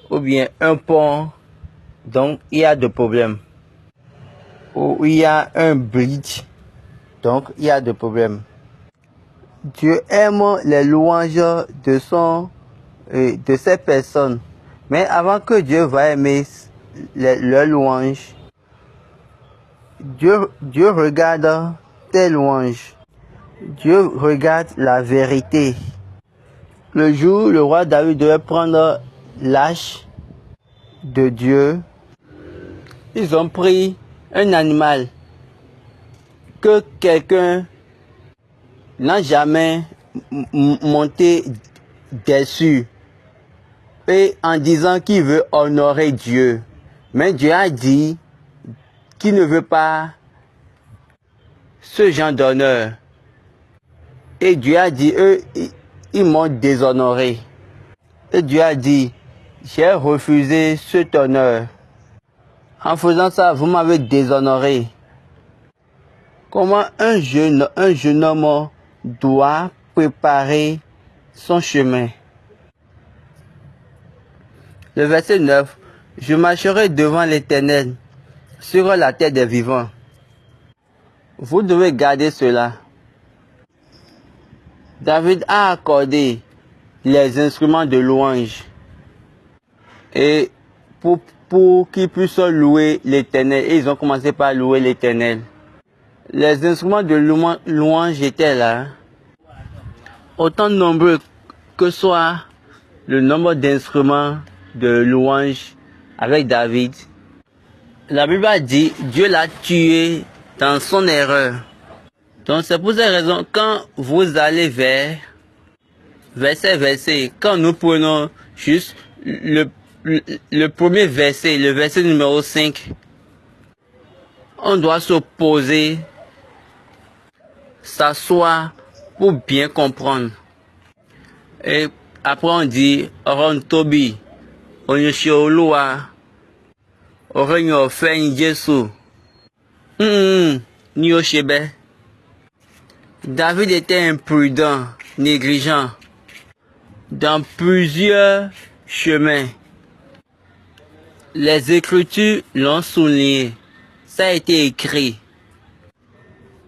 ou bien un pont, donc il y a de problèmes. Ou il y a un bridge, donc il y a de problèmes. Dieu aime les louanges de ces personnes. Mais avant que Dieu va aimer leurs louanges, Dieu regarde tes louanges. Dieu regarde la vérité. Le jour où le roi David devait prendre l'âge de Dieu, ils ont pris un animal que quelqu'un n'a jamais monté dessus. Et en disant qu'il veut honorer Dieu. Mais Dieu a dit qu'il ne veut pas ce genre d'honneur. Et Dieu a dit, eux, ils m'ont déshonoré. Et Dieu a dit, j'ai refusé cet honneur. En faisant ça, vous m'avez déshonoré. Comment un jeune homme doit préparer son chemin? Le verset 9. Je marcherai devant l'Éternel sur la terre des vivants. Vous devez garder cela. David a accordé les instruments de louange et pour qu'ils puissent louer l'Éternel. Et ils ont commencé par louer l'Éternel. Les instruments de louange étaient là. Autant nombreux que soit le nombre d'instruments de louange avec David. La Bible a dit, Dieu l'a tué dans son erreur. Donc c'est pour cette raison, quand vous allez vers verset, quand nous prenons juste le premier verset, le verset numéro 5, on doit se poser, s'asseoir pour bien comprendre. Et après on dit, Oron Tobi, Onyeshiolua, Orenyo Fen Jesu, Nioshebe. David était imprudent, négligent, dans plusieurs chemins. Les Écritures l'ont souligné. Ça a été écrit.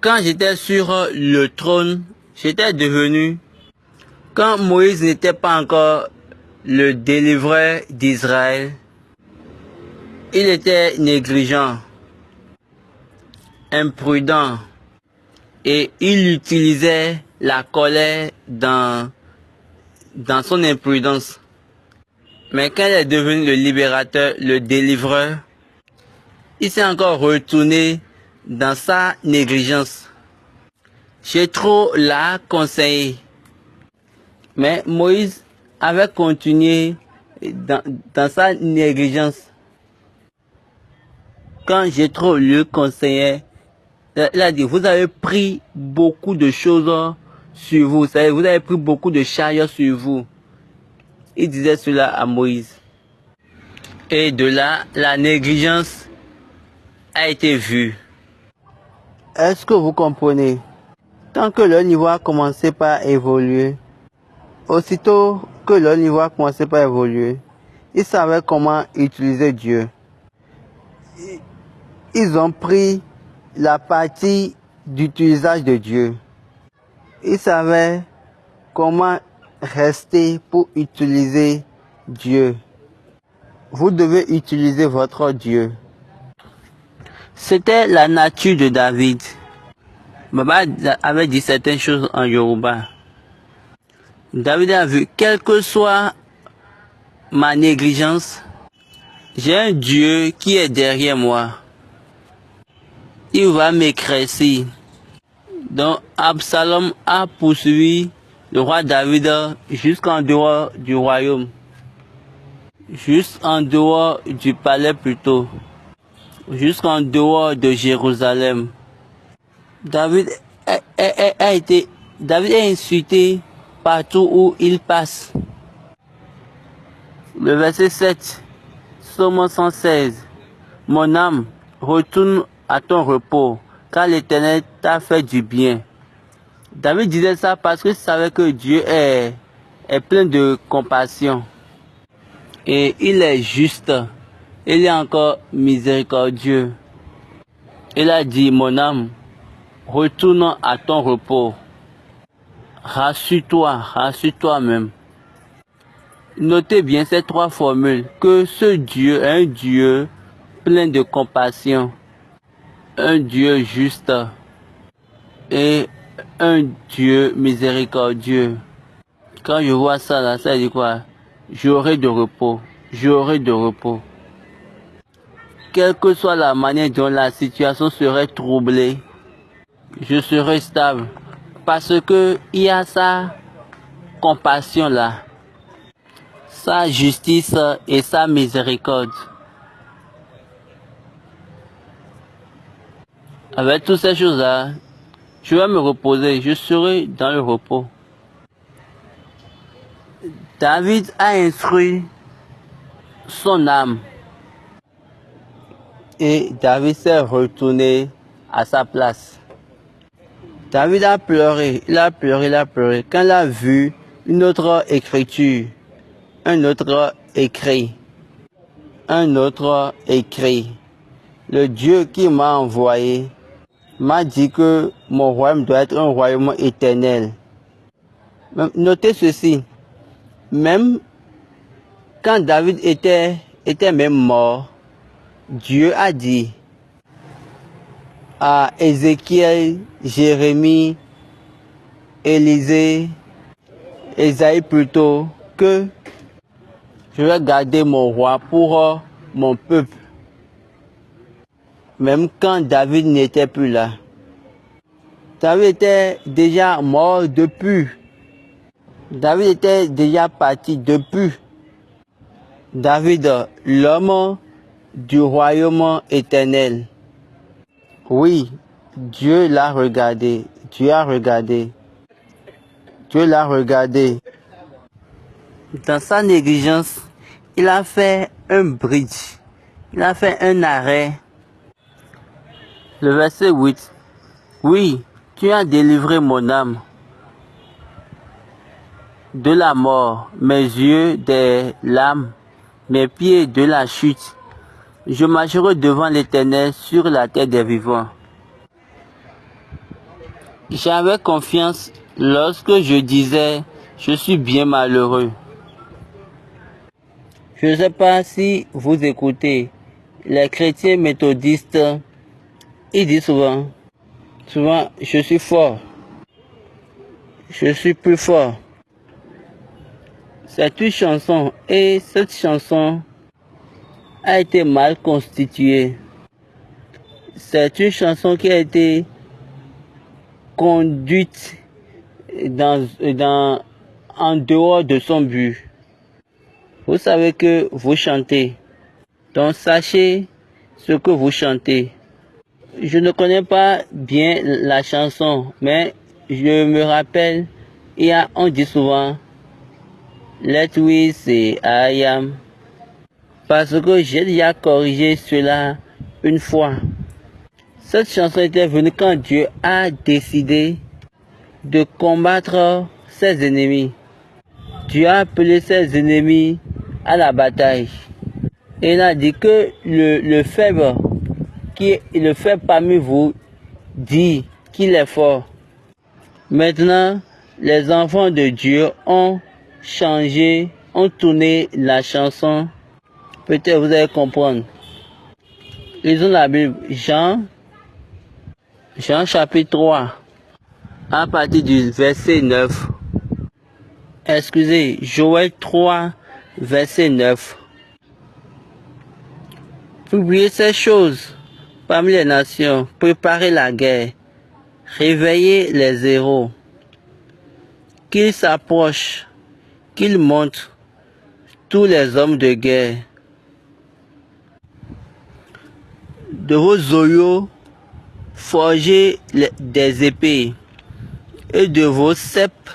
Quand j'étais sur le trône, j'étais devenu, quand Moïse n'était pas encore le délivreur d'Israël, il était négligent, imprudent, et il utilisait la colère dans son imprudence. Mais quand il est devenu le libérateur, le délivreur, il s'est encore retourné dans sa négligence. J'ai trop la conseillé. Mais Moïse avait continué dans sa négligence. Quand Jéthro le conseillait, il a dit, vous avez pris beaucoup de choses sur vous. Vous avez pris beaucoup de charges sur vous. Il disait cela à Moïse. Et de là, la négligence a été vue. Est-ce que vous comprenez? Tant que leur niveau a commencé par évoluer, aussitôt que leur niveau a commencé par évoluer, ils savaient comment utiliser Dieu. Ils ont pris la partie d'utilisation de Dieu. Ils savaient comment rester pour utiliser Dieu. Vous devez utiliser votre Dieu. C'était la nature de David. Baba avait dit certaines choses en Yoruba. David a vu, quelle que soit ma négligence, j'ai un Dieu qui est derrière moi. Il va m'écraser. Donc Absalom a poursuivi le roi David jusqu'en dehors du royaume. Jusqu'en dehors du palais plutôt. Jusqu'en dehors de Jérusalem. David est insulté partout où il passe. Le verset 7, Psaume 116. Mon âme, retourne à ton repos, car l'Éternel t'a fait du bien. David disait ça parce qu'il savait que Dieu est plein de compassion. Et il est juste. Il est encore miséricordieux. Il a dit, mon âme, retourne à ton repos. Rassure-toi même. Notez bien ces trois formules, que ce Dieu est un Dieu plein de compassion, un Dieu juste et un Dieu miséricordieux. Quand je vois ça là, ça dit quoi? J'aurai de repos, j'aurai de repos. Quelle que soit la manière dont la situation serait troublée, je serai stable. Parce que il y a sa compassion là, sa justice et sa miséricorde. Avec toutes ces choses-là, je vais me reposer, je serai dans le repos. David a instruit son âme. Et David s'est retourné à sa place. David a pleuré, il a pleuré, il a pleuré. Quand il a vu une autre écriture, un autre écrit, le Dieu qui m'a envoyé m'a dit que mon royaume doit être un royaume éternel. Notez ceci, même quand David était même mort, Dieu a dit à Ézéchiel, Jérémie, Élisée, Ésaïe plutôt, que je vais garder mon roi pour mon peuple. Même quand David n'était plus là. David était déjà mort depuis. David était déjà parti depuis. David, l'homme du royaume éternel. Oui, Dieu l'a regardé. Dieu a regardé. Dieu l'a regardé. Dans sa négligence, il a fait un bridge. Il a fait un arrêt. Le verset 8. Oui, tu as délivré mon âme de la mort, mes yeux des lames, mes pieds de la chute. Je marcherai devant l'Éternel sur la terre des vivants. J'avais confiance lorsque je disais, je suis bien malheureux. Je ne sais pas si vous écoutez, les chrétiens méthodistes, ils disent souvent, je suis fort, je suis plus fort. C'est une chanson et cette chanson a été mal constituée. C'est une chanson qui a été conduite en dehors de son but. Vous savez que vous chantez, donc sachez ce que vous chantez. Je ne connais pas bien la chanson, mais je me rappelle, on dit souvent, let we say I am. Parce que j'ai déjà corrigé cela une fois. Cette chanson était venue quand Dieu a décidé de combattre ses ennemis. Dieu a appelé ses ennemis à la bataille. Et il a dit que le faible, qui est le faible parmi vous, dit qu'il est fort. Maintenant, les enfants de Dieu ont changé, ont tourné la chanson. Peut-être vous allez comprendre. Lisons la Bible. Jean chapitre 3, à partir du verset 9. Joël 3, verset 9. Publiez ces choses parmi les nations, préparez la guerre, réveillez les héros, qu'ils s'approchent, qu'ils montent, tous les hommes de guerre. De vos oyaux, forgez des épées, et de vos cèpes,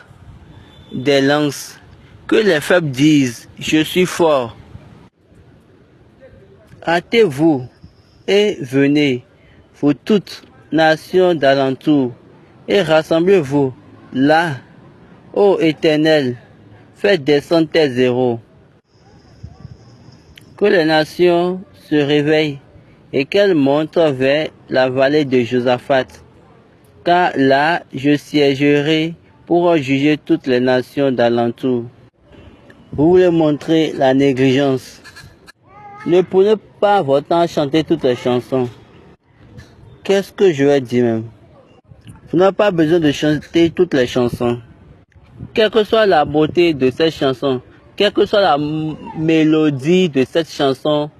des lances. Que les faibles disent, je suis fort. Hâtez-vous et venez, vous toutes nations d'alentour, et rassemblez-vous là, ô Éternel, faites descendre tes héros. Que les nations se réveillent et qu'elles montent vers la vallée de Josaphat, car là je siégerai pour juger toutes les nations d'alentour. Vous voulez montrer la négligence. Ne prenez pas votre temps à chanter toutes les chansons. Qu'est-ce que je vais dire même? Vous n'avez pas besoin de chanter toutes les chansons. Quelle que soit la beauté de cette chanson, quelle que soit la mélodie de cette chanson,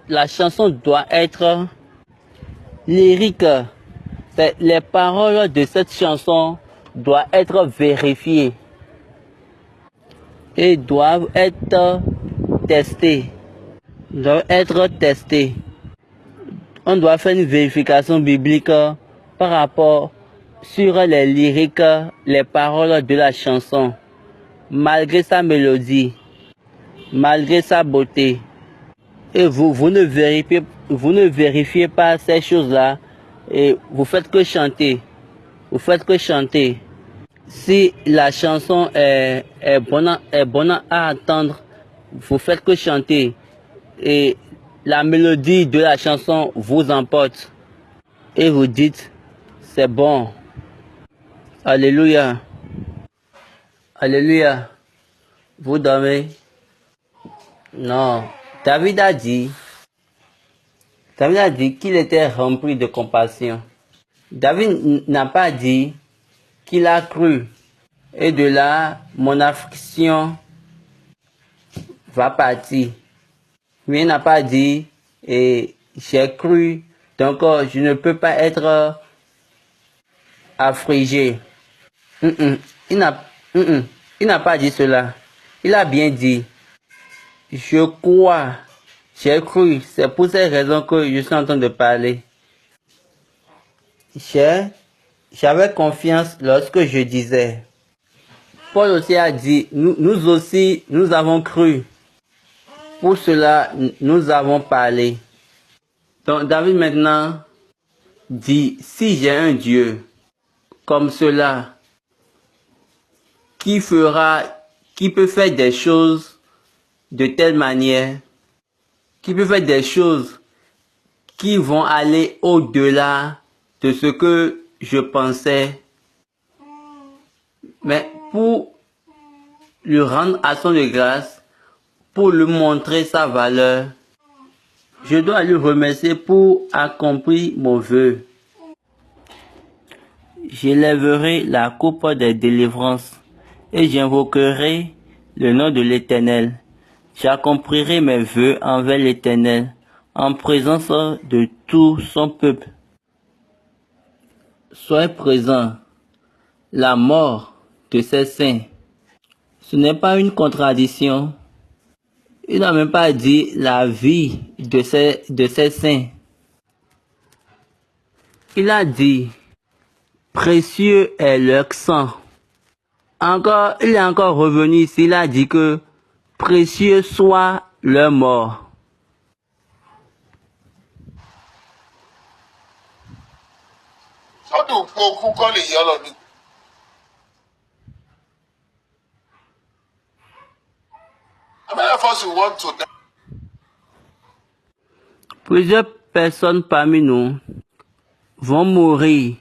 la chanson doit être lyrique. Les paroles de cette chanson doivent être vérifiées et doivent être testées. On doit faire une vérification biblique par rapport sur les lyriques, les paroles de la chanson, malgré sa mélodie, malgré sa beauté. Et vous ne vérifiez pas ces choses-là et vous faites que chanter. Vous faites que chanter. Si la chanson est bonne à entendre, vous faites que chanter. Et la mélodie de la chanson vous emporte. Et vous dites, c'est bon. Alléluia. Alléluia. Vous dormez? Non. David a dit qu'il était rempli de compassion. David n'a pas dit qu'il a cru. Et de là, mon affliction va partir. Mais il n'a pas dit, et j'ai cru, donc je ne peux pas être affligé. Il n'a pas dit cela. Il a bien dit, je crois, j'ai cru. C'est pour ces raisons que je suis en train de parler. J'avais confiance lorsque je disais. Paul aussi a dit, nous aussi, nous avons cru. Pour cela, nous avons parlé. Donc David maintenant dit, si j'ai un Dieu comme cela, qui peut faire des choses de telle manière, qui peut faire des choses qui vont aller au-delà de ce que je pensais, mais pour lui rendre action de grâce, pour lui montrer sa valeur, je dois lui remercier pour accomplir mon vœu. J'élèverai la coupe des délivrances et j'invoquerai le nom de l'Éternel. J'accomplirai mes vœux envers l'Éternel en présence de tout son peuple. Soyez présents. La mort de ces saints, ce n'est pas une contradiction. Il n'a même pas dit la vie de ces saints. Il a dit, précieux est leur sang. Il est encore revenu ici, il a dit que précieux soit leur mort. Plusieurs personnes parmi nous vont mourir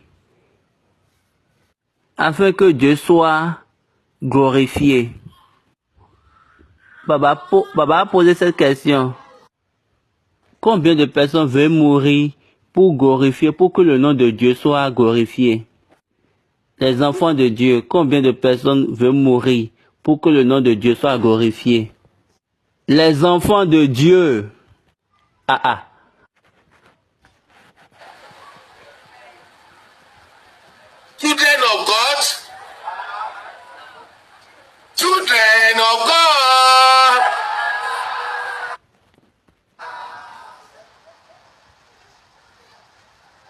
afin que Dieu soit glorifié. Baba a posé cette question. Combien de personnes veulent mourir pour glorifier, pour que le nom de Dieu soit glorifié? Les enfants de Dieu, combien de personnes veulent mourir pour que le nom de Dieu soit glorifié? Les enfants de Dieu. Children of God. Children of God.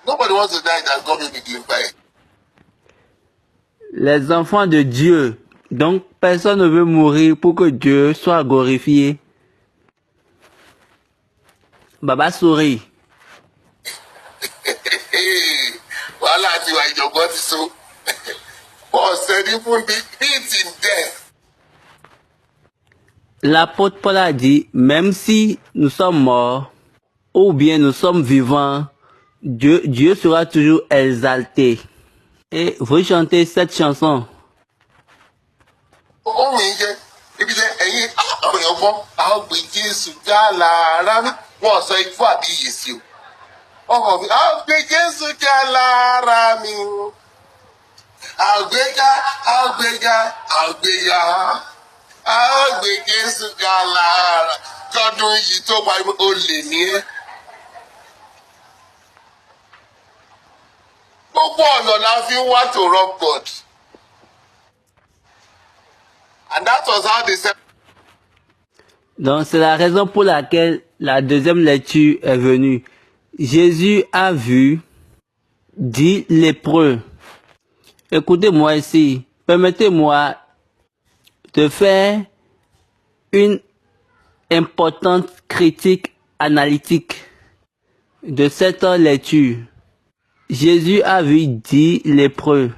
Nobody wants to die that God will be glorified. Les enfants de Dieu. Donc, personne ne veut mourir pour que Dieu soit glorifié. Baba sourit. Voilà, tu vois, your God is so. Paul said, even the it in death. L'apôtre Paul a dit, même si nous sommes morts, ou bien nous sommes vivants, Dieu sera toujours exalté. Et vous chantez cette chanson. ọgbọ́n àwọn gbé Jésù já lára mi wọ́n sọ ikú àbí iye sí o wọ́n kàn fi àwọn gbé Jésù já lára mi àgbéga àgbéga àgbéga àgbé Jésù já lára tọdún yìí tó parí ó lè ní ẹ́. Gbogbo ọ̀nà la fi wá to rob God. And that was how they said. Donc c'est la raison pour laquelle la deuxième lecture est venue. Jésus a vu 10 lépreux. Écoutez-moi ici. Permettez-moi de faire une importante critique analytique de cette lecture. Jésus a vu 10 lépreux.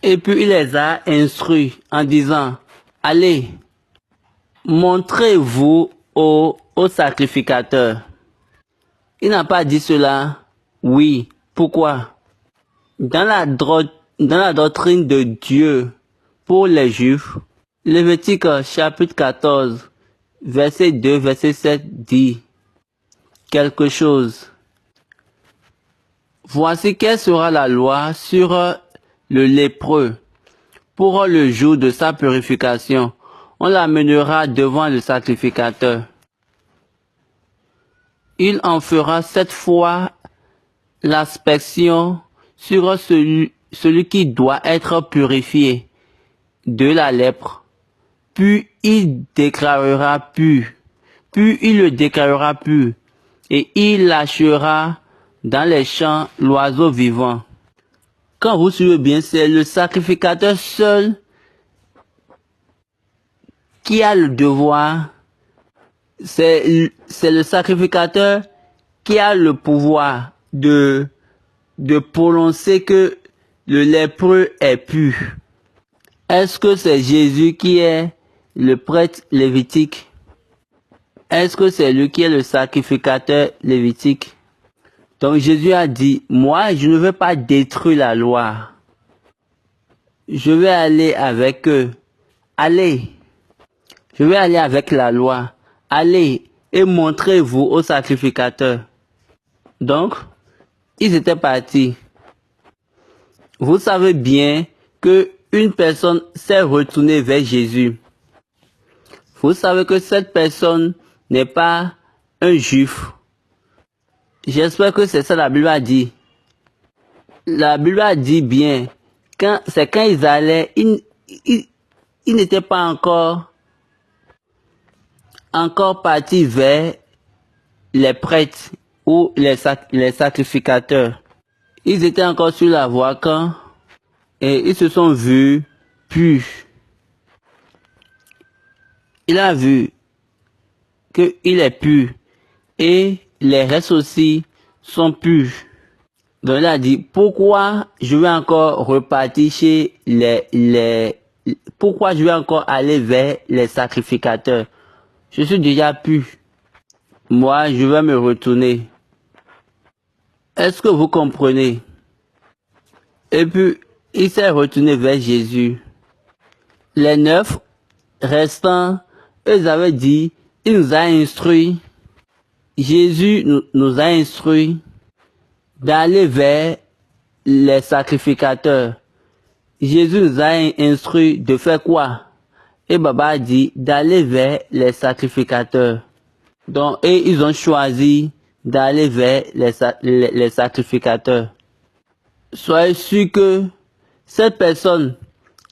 Et puis il les a instruits en disant, allez, montrez-vous au sacrificateur. Il n'a pas dit cela. Oui. Pourquoi? Dans la doctrine de Dieu pour les Juifs, Lévitique chapitre 14, verset 2, verset 7 dit quelque chose. Voici quelle sera la loi sur le lépreux. Pour le jour de sa purification, on l'amènera devant le sacrificateur. Il en fera 7 fois l'inspection sur celui qui doit être purifié de la lèpre. Puis il déclarera pur. Puis il le déclarera pur. Et il lâchera dans les champs l'oiseau vivant. Quand vous suivez bien, c'est le sacrificateur seul qui a le devoir. C'est le sacrificateur qui a le pouvoir de prononcer que le lépreux est pur. Est-ce que c'est Jésus qui est le prêtre lévitique? Est-ce que c'est lui qui est le sacrificateur lévitique? Donc Jésus a dit, moi je ne vais pas détruire la loi. Je vais aller avec eux. Allez. Je vais aller avec la loi. Allez et montrez-vous au sacrificateur. Donc, ils étaient partis. Vous savez bien que une personne s'est retournée vers Jésus. Vous savez que cette personne n'est pas un juif. J'espère que c'est ça la Bible a dit. La Bible a dit bien, c'est quand ils allaient, ils n'étaient pas encore partis vers les prêtres ou les sacrificateurs. Ils étaient encore sur la voie quand et ils se sont vus purs. Il a vu qu'il est pur et les restes aussi sont purs. Donc il a dit, pourquoi je vais encore repartir chez pourquoi je vais encore aller vers les sacrificateurs? Je suis déjà pur. Moi, je vais me retourner. Est-ce que vous comprenez? Et puis, il s'est retourné vers Jésus. Les 9 restants, ils avaient dit, il nous a instruits. Jésus nous a instruits d'aller vers les sacrificateurs. Jésus nous a instruits de faire quoi? Et Baba a dit d'aller vers les sacrificateurs. Donc, et ils ont choisi d'aller vers les sacrificateurs. Soyez sûr que cette personne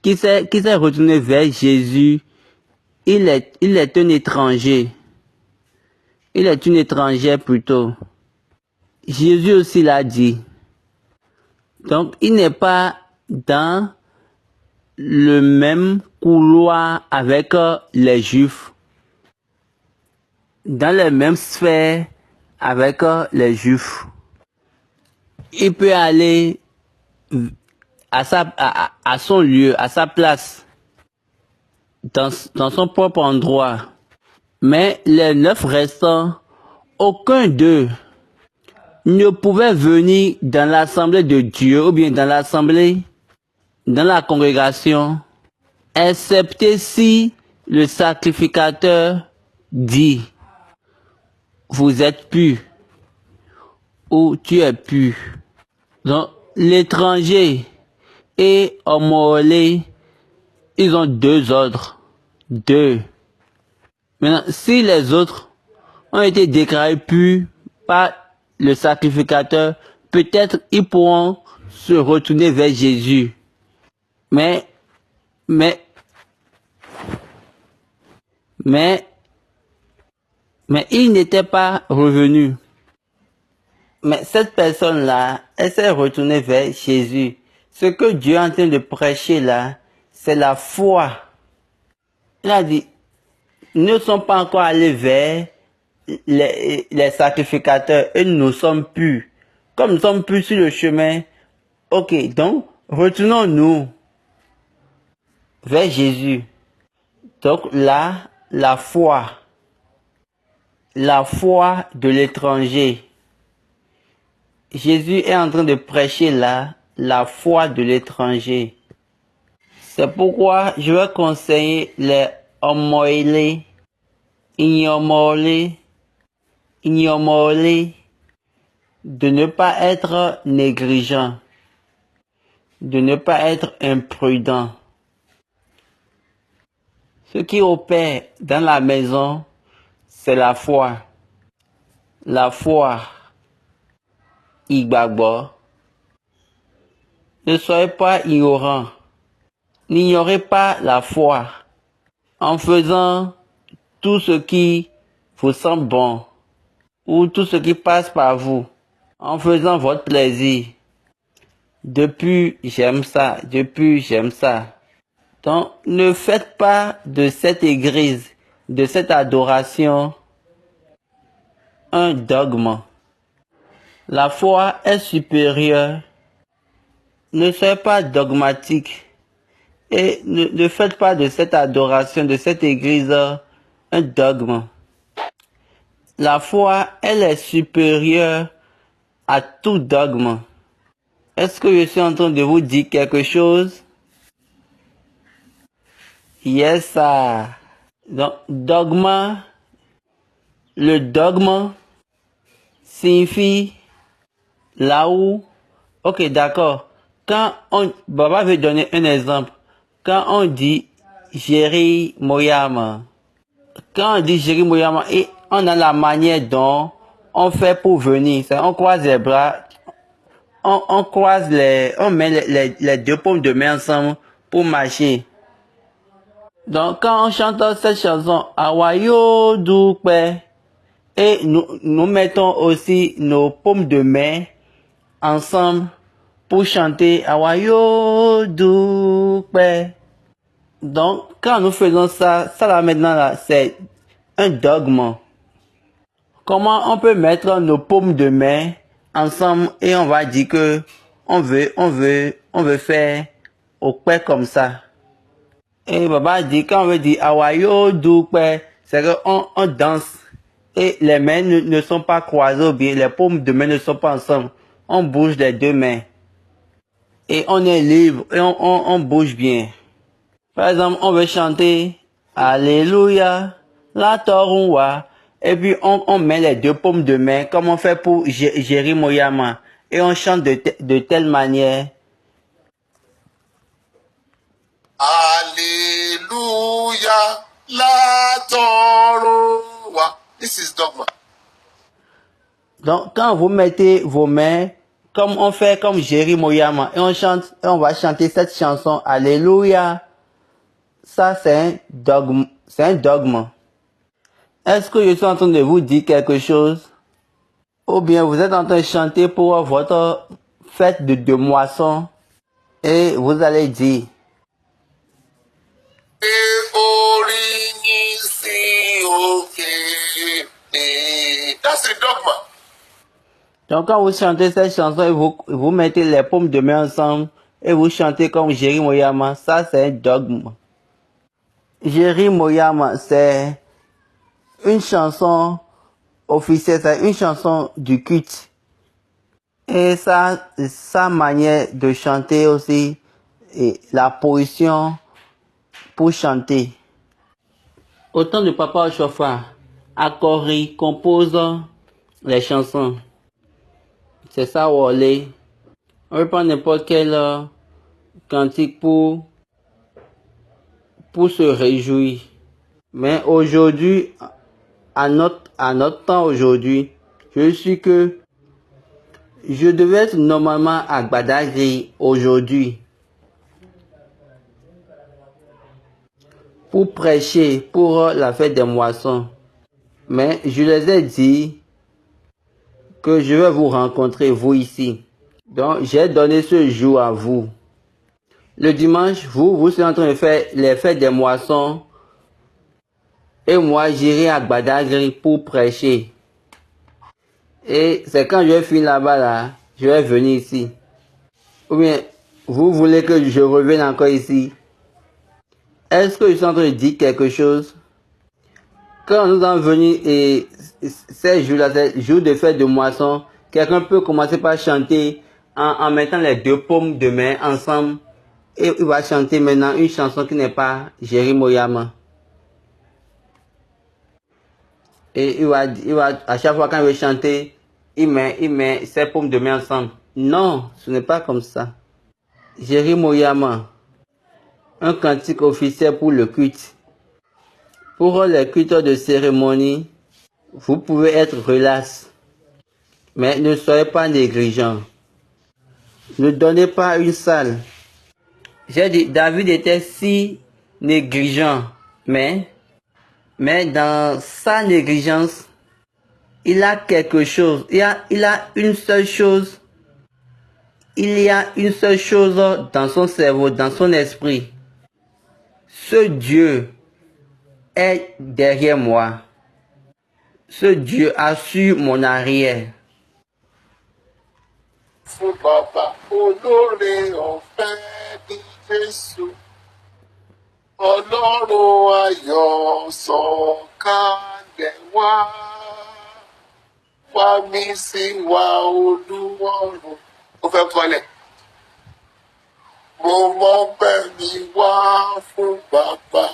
qui s'est retournée vers Jésus, il est un étranger. Il est une étrangère plutôt. Jésus aussi l'a dit. Donc, il n'est pas dans le même couloir avec les Juifs. Dans les mêmes sphères avec les Juifs. Il peut aller à son lieu, à sa place, dans son propre endroit. Mais les 9 restants, aucun d'eux ne pouvait venir dans l'assemblée de Dieu ou bien dans l'assemblée, dans la congrégation, excepté si le sacrificateur dit, vous êtes pur, ou tu es pur. Donc, l'étranger et Omolé, ils ont deux ordres. Deux. Maintenant, si les autres ont été déclarés purs par le sacrificateur, peut-être ils pourront se retourner vers Jésus. Mais il n'était pas revenu. Mais cette personne-là, elle s'est retournée vers Jésus. Ce que Dieu est en train de prêcher là, c'est la foi. Il a dit, ils ne sont pas encore allés vers les sacrificateurs et nous sommes purs. Comme nous sommes purs sur le chemin, ok, donc retournons-nous vers Jésus. Donc là, la foi de l'étranger. Jésus est en train de prêcher là, la foi de l'étranger. C'est pourquoi je vais conseiller les Omoilé, Ignomolé, de ne pas être négligent, de ne pas être imprudent. Ce qui opère dans la maison, c'est la foi. La foi. Igbagbo. Ne soyez pas ignorants. N'ignorez pas la foi en faisant tout ce qui vous semble bon ou tout ce qui passe par vous, en faisant votre plaisir. Depuis, j'aime ça. Depuis, j'aime ça. Donc, ne faites pas de cette église, de cette adoration, un dogme. La foi est supérieure. Ne soyez pas dogmatique. Et ne faites pas de cette adoration, de cette église, un dogme. La foi, elle est supérieure à tout dogme. Est-ce que je suis en train de vous dire quelque chose? Yes, sir. Donc, dogma, le dogme signifie là où, ok, d'accord. Quand Baba veut donner un exemple. Quand on dit Jerry Moyama, et on a la manière dont on fait pour venir, on croise les bras, on met les deux paumes de main ensemble pour marcher. Donc quand on chante cette chanson, Awayo Doupe, et nous mettons aussi nos paumes de main ensemble pour chanter Awayo Doupe. Donc, quand nous faisons ça là maintenant là, c'est un dogme. Comment on peut mettre nos paumes de main ensemble et on va dire que on veut faire au père comme ça. Et Baba dit, quand on veut dire Awayo Doupe, c'est qu'on danse et les mains ne sont pas croisées bien, les paumes de main ne sont pas ensemble. On bouge les deux mains. Et on est libre et on bouge bien. Par exemple, on veut chanter Alléluia, la Torunwa, et puis on met les deux paumes de main, comme on fait pour Jerry Moyama, et on chante de telle manière. Alléluia, la Torunwa. This is dogma. Donc, quand vous mettez vos mains, comme on fait comme Jerry Moyama, et on chante, et on va chanter cette chanson Alléluia. Ça, c'est un dogme. C'est un dogme. Est-ce que je suis en train de vous dire quelque chose? Ou bien vous êtes en train de chanter pour votre fête de moisson et vous allez dire That's a dogma. Donc quand vous chantez cette chanson et vous mettez les paumes de main ensemble et vous chantez comme Jerry Moyama, ça c'est un dogme. Jerry Moyama, c'est une chanson officielle, c'est une chanson du culte. Et ça, sa manière de chanter aussi, et la position pour chanter. Autant de Papa au chauffard, Akori compose les chansons. C'est ça, Wally. On peut prendre n'importe quel cantique pour se réjouir. Mais aujourd'hui, à notre temps aujourd'hui, je suis que je devais être normalement à Badagry aujourd'hui pour prêcher pour la fête des moissons. Mais je les ai dit que je vais vous rencontrer, vous ici. Donc, j'ai donné ce jour à vous. Le dimanche, vous serez en train de faire les fêtes des moissons. Et moi, j'irai à Badagry pour prêcher. Et c'est quand je vais finir là-bas, là, je vais venir ici. Ou bien, vous voulez que je revienne encore ici? Est-ce que je suis en train de dire quelque chose? Quand nous allons venir et ces jours-là, ces jours de fête de moisson, quelqu'un peut commencer par chanter en mettant les deux paumes de main ensemble. Et il va chanter maintenant une chanson qui n'est pas Jerry Moyama. Et il va, à chaque fois quand il veut chanter, il met ses paumes de main ensemble. Non, ce n'est pas comme ça. Jerry Moyama, un cantique officiel pour le culte. Pour les cultes de cérémonie, vous pouvez être relax, mais ne soyez pas négligent. Ne donnez pas une salle. J'ai dit, David était si négligent, mais dans sa négligence, il a quelque chose. Il a une seule chose. Il y a une seule chose dans son cerveau, dans son esprit. Ce Dieu est derrière moi. Ce Dieu assure mon arrière. Fún bàbá olóore ọ̀fẹ́ ní Jésù, Ọlọ́run ayọ̀ sọ̀kalẹ̀ wá, wá mí sí wa Olúwọ̀run. Ó fẹ́ kọ́lẹ̀. Mo mọ́pẹ́ mi wá fún bàbá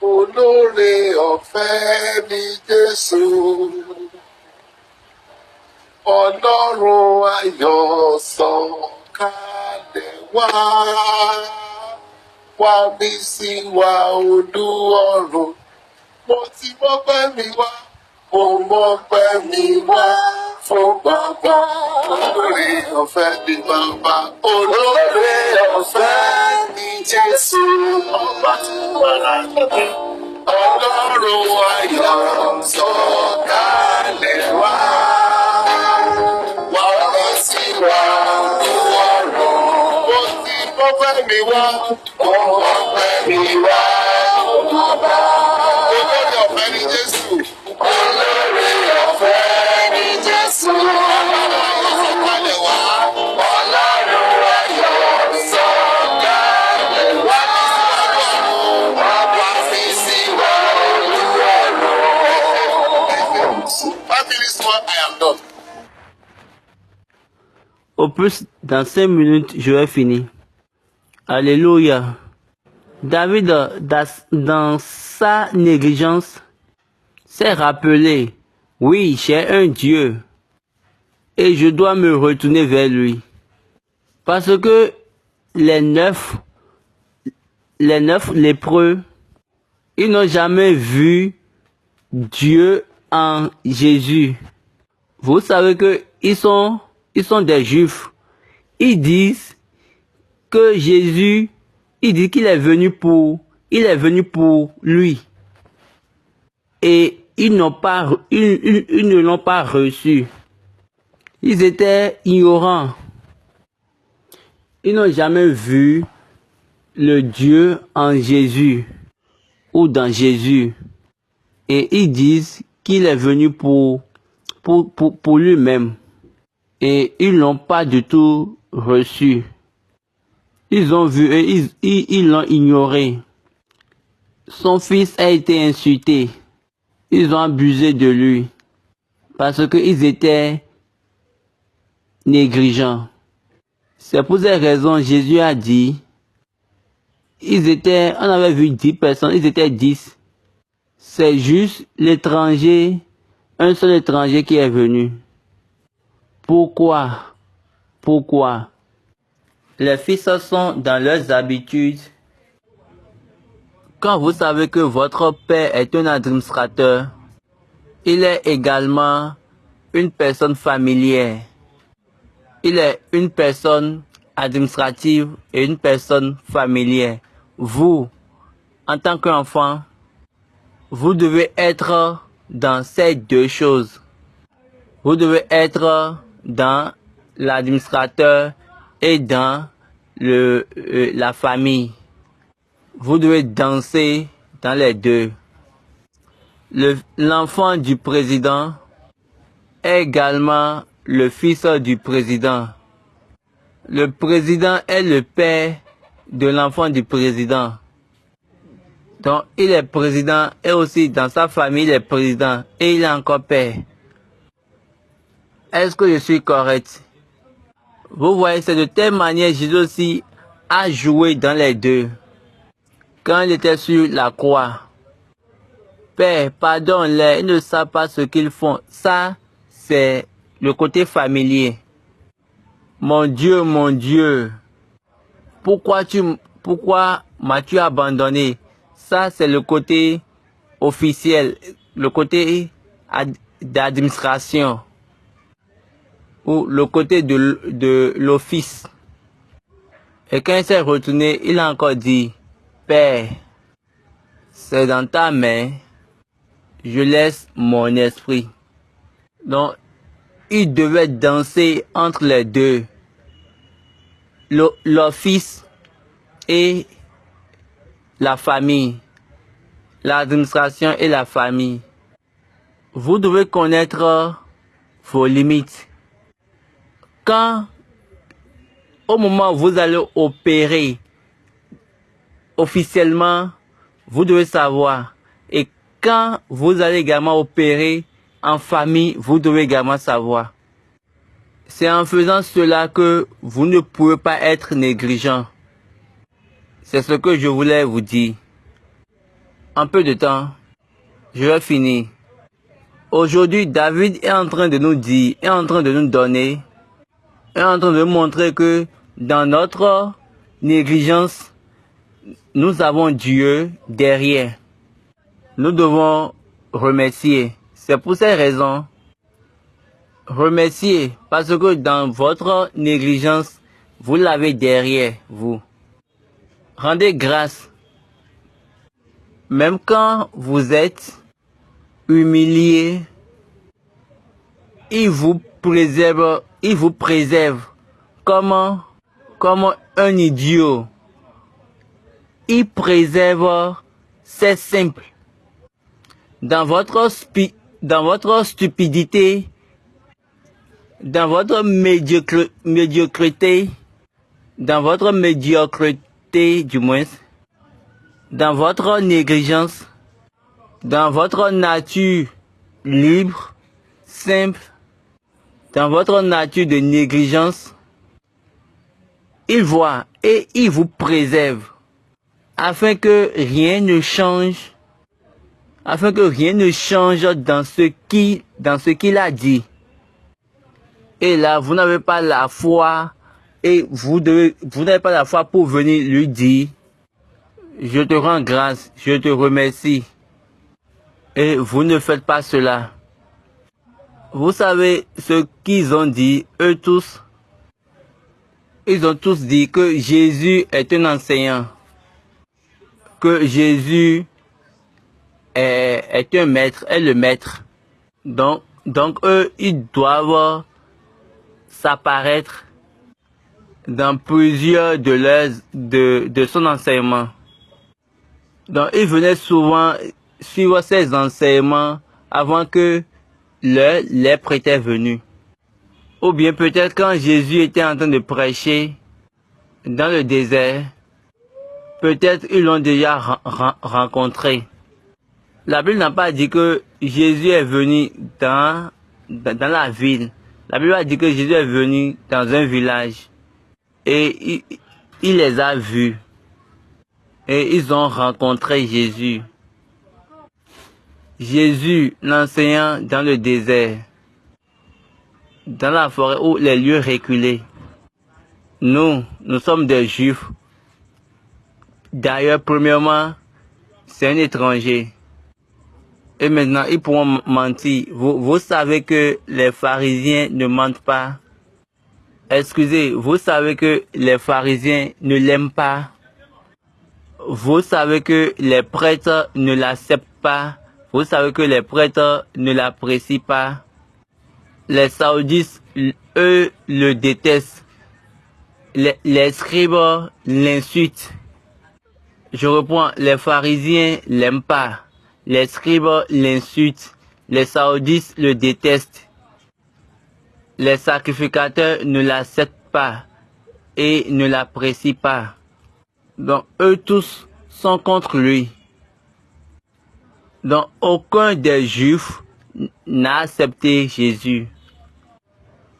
olóore ọ̀fẹ́ ní Jésù. Ọlọ́run ayọ̀ sọ̀kalẹ̀ wá, wá mí sí wa Olúọ̀run. Mo ti mọ́pẹ́ mi wá, mo mọ́pẹ́ mi wá fún bàbá. Olóore ọ̀fẹ́ ni bàbá, olóore ọ̀fẹ́ ni Jésù. Ọba tí wọ́n rà lọ́dún. Ọlọ́run ayọ̀ sọ̀kalẹ̀ wá. Mi wá, ọ̀fẹ́ mi wá, olórí ọ̀fẹ́ ní Jésù, olórí ọ̀fẹ́ ní Jésù, sọ̀kalẹ̀ wá, Ọlọ́run ayọ̀ sọ̀kalẹ̀ wá, wá fi sí wa Olúọ̀run. After this one, I am done. Au plus, dans 5 minutes, je vais finir. Alléluia. David, dans sa négligence, s'est rappelé, oui, j'ai un Dieu et je dois me retourner vers lui. Parce que les neuf lépreux, ils n'ont jamais vu Dieu en Jésus. Vous savez que ils sont des Juifs. Ils disent que Jésus, il dit qu'il est venu pour lui. Et ils ne l'ont pas reçu. Ils étaient ignorants. Ils n'ont jamais vu le Dieu en Jésus ou dans Jésus. Et ils disent qu'il est venu pour lui-même. Et ils l'ont pas du tout reçu. Ils ont vu et ils l'ont ignoré. Son fils a été insulté. Ils ont abusé de lui. Parce qu'ils étaient négligents. C'est pour ces raisons Jésus a dit, on avait vu 10 personnes, ils étaient 10. C'est juste l'étranger, un seul étranger qui est venu. Pourquoi? Pourquoi? Les fils sont dans leurs habitudes. Quand vous savez que votre père est un administrateur, il est également une personne familière. Il est une personne administrative et une personne familière. Vous, en tant qu'enfant, vous devez être dans ces deux choses. Vous devez être dans l'administrateur et dans la famille. Vous devez danser dans les deux. L'enfant du président est également le fils du président. Le président est le père de l'enfant du président. Donc, il est président et aussi dans sa famille, il est président et il est encore père. Est-ce que je suis correct? Vous voyez, c'est de telle manière Jésus aussi a joué dans les deux. Quand il était sur la croix, Père, pardonne-les, ils ne savent pas ce qu'ils font. Ça, c'est le côté familier. Mon Dieu, pourquoi m'as-tu abandonné? Ça, c'est le côté officiel, le côté d'administration ou le côté de l'office. Et quand il s'est retourné, il a encore dit, Père, c'est dans ta main, je laisse mon esprit. Donc, il devait danser entre les deux, l'office et la famille, l'administration et la famille. Vous devez connaître vos limites. Quand, au moment où vous allez opérer officiellement, vous devez savoir. Et quand vous allez également opérer en famille, vous devez également savoir. C'est en faisant cela que vous ne pouvez pas être négligent. C'est ce que je voulais vous dire. En peu de temps, je vais finir. Aujourd'hui, David est en train de nous dire, est en train de nous donner, est en train de montrer que dans notre négligence, nous avons Dieu derrière. Nous devons remercier. C'est pour ces raisons, remercier, parce que dans votre négligence, vous l'avez derrière vous. Rendez grâce. Même quand vous êtes humilié, il vous préserve comme un idiot. Il préserve, c'est simple. Dans votre stupidité, dans votre médiocrité, du moins, dans votre négligence, dans votre nature libre, simple, dans votre nature de négligence, il voit et il vous préserve afin que rien ne change, dans ce qu'il a dit. Et là, vous n'avez pas la foi et vous n'avez pas la foi pour venir lui dire, je te rends grâce, je te remercie. Et vous ne faites pas cela. Vous savez ce qu'ils ont dit, eux tous. Ils ont tous dit que Jésus est un enseignant. Que Jésus est un maître, est le maître. Donc eux, ils doivent s'apparaître dans plusieurs de son enseignement. Donc ils venaient souvent suivre ses enseignements avant que les prêtres étaient venus. Ou bien peut-être quand Jésus était en train de prêcher dans le désert, peut-être ils l'ont déjà rencontré. La Bible n'a pas dit que Jésus est venu dans la ville. La Bible a dit que Jésus est venu dans un village et il les a vus. et ils ont rencontré Jésus. Jésus, l'enseignant dans le désert, dans la forêt où les lieux reculés. Nous sommes des Juifs. D'ailleurs, premièrement, c'est un étranger. Et maintenant, ils pourront mentir. Vous savez que les pharisiens ne mentent pas. Excusez, vous savez que les pharisiens ne l'aiment pas. Vous savez que les prêtres ne l'acceptent pas. Vous savez que les prêtres ne l'apprécient pas. Les saoudites, eux, le détestent. Les scribes l'insultent. Je reprends, les pharisiens l'aiment pas. Les scribes l'insultent. Les saoudites le détestent. Les sacrificateurs ne l'acceptent pas et ne l'apprécient pas. Donc, eux tous sont contre lui. Donc, aucun des Juifs n'a accepté Jésus.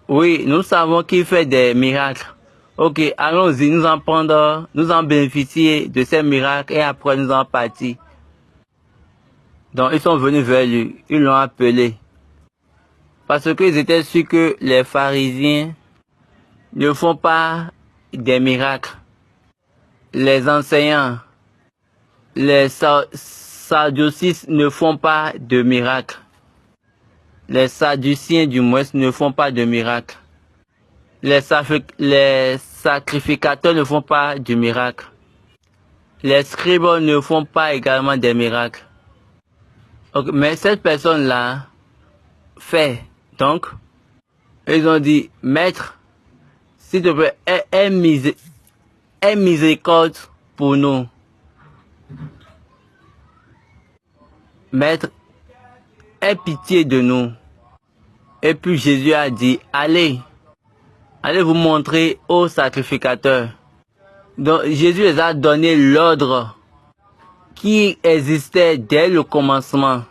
Oui, nous savons qu'il fait des miracles. Ok, allons-y, nous en bénéficier de ces miracles et après nous en partir. Donc, ils sont venus vers lui, ils l'ont appelé. Parce qu'ils étaient sûrs que les pharisiens ne font pas des miracles. Les enseignants, les sadduciens ne font pas de miracles. Les sadduciens du moins ne font pas de miracles. Les sacrificateurs ne font pas de miracles. Les scribes ne font pas également des miracles. Okay, mais cette personne-là fait. Donc, ils ont dit, Maître, s'il te plaît, aie miséricorde pour nous. Maître, aie pitié de nous. Et puis Jésus a dit, allez vous montrer aux sacrificateurs. Donc Jésus les a donné l'ordre qui existait dès le commencement,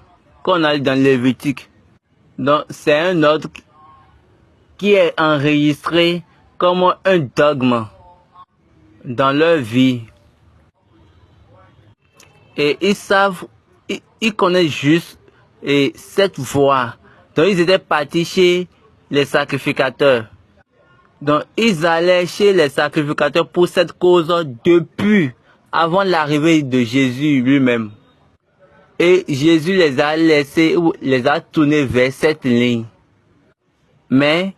qu'on a lu dans Lévitique. Donc c'est un ordre qui est enregistré comme un dogme dans leur vie. Et ils savent, ils connaissent juste cette voie. Donc ils étaient partis chez les sacrificateurs. Donc ils allaient chez les sacrificateurs pour cette cause depuis avant l'arrivée de Jésus lui-même. Et Jésus les a laissés ou les a tournés vers cette ligne. Mais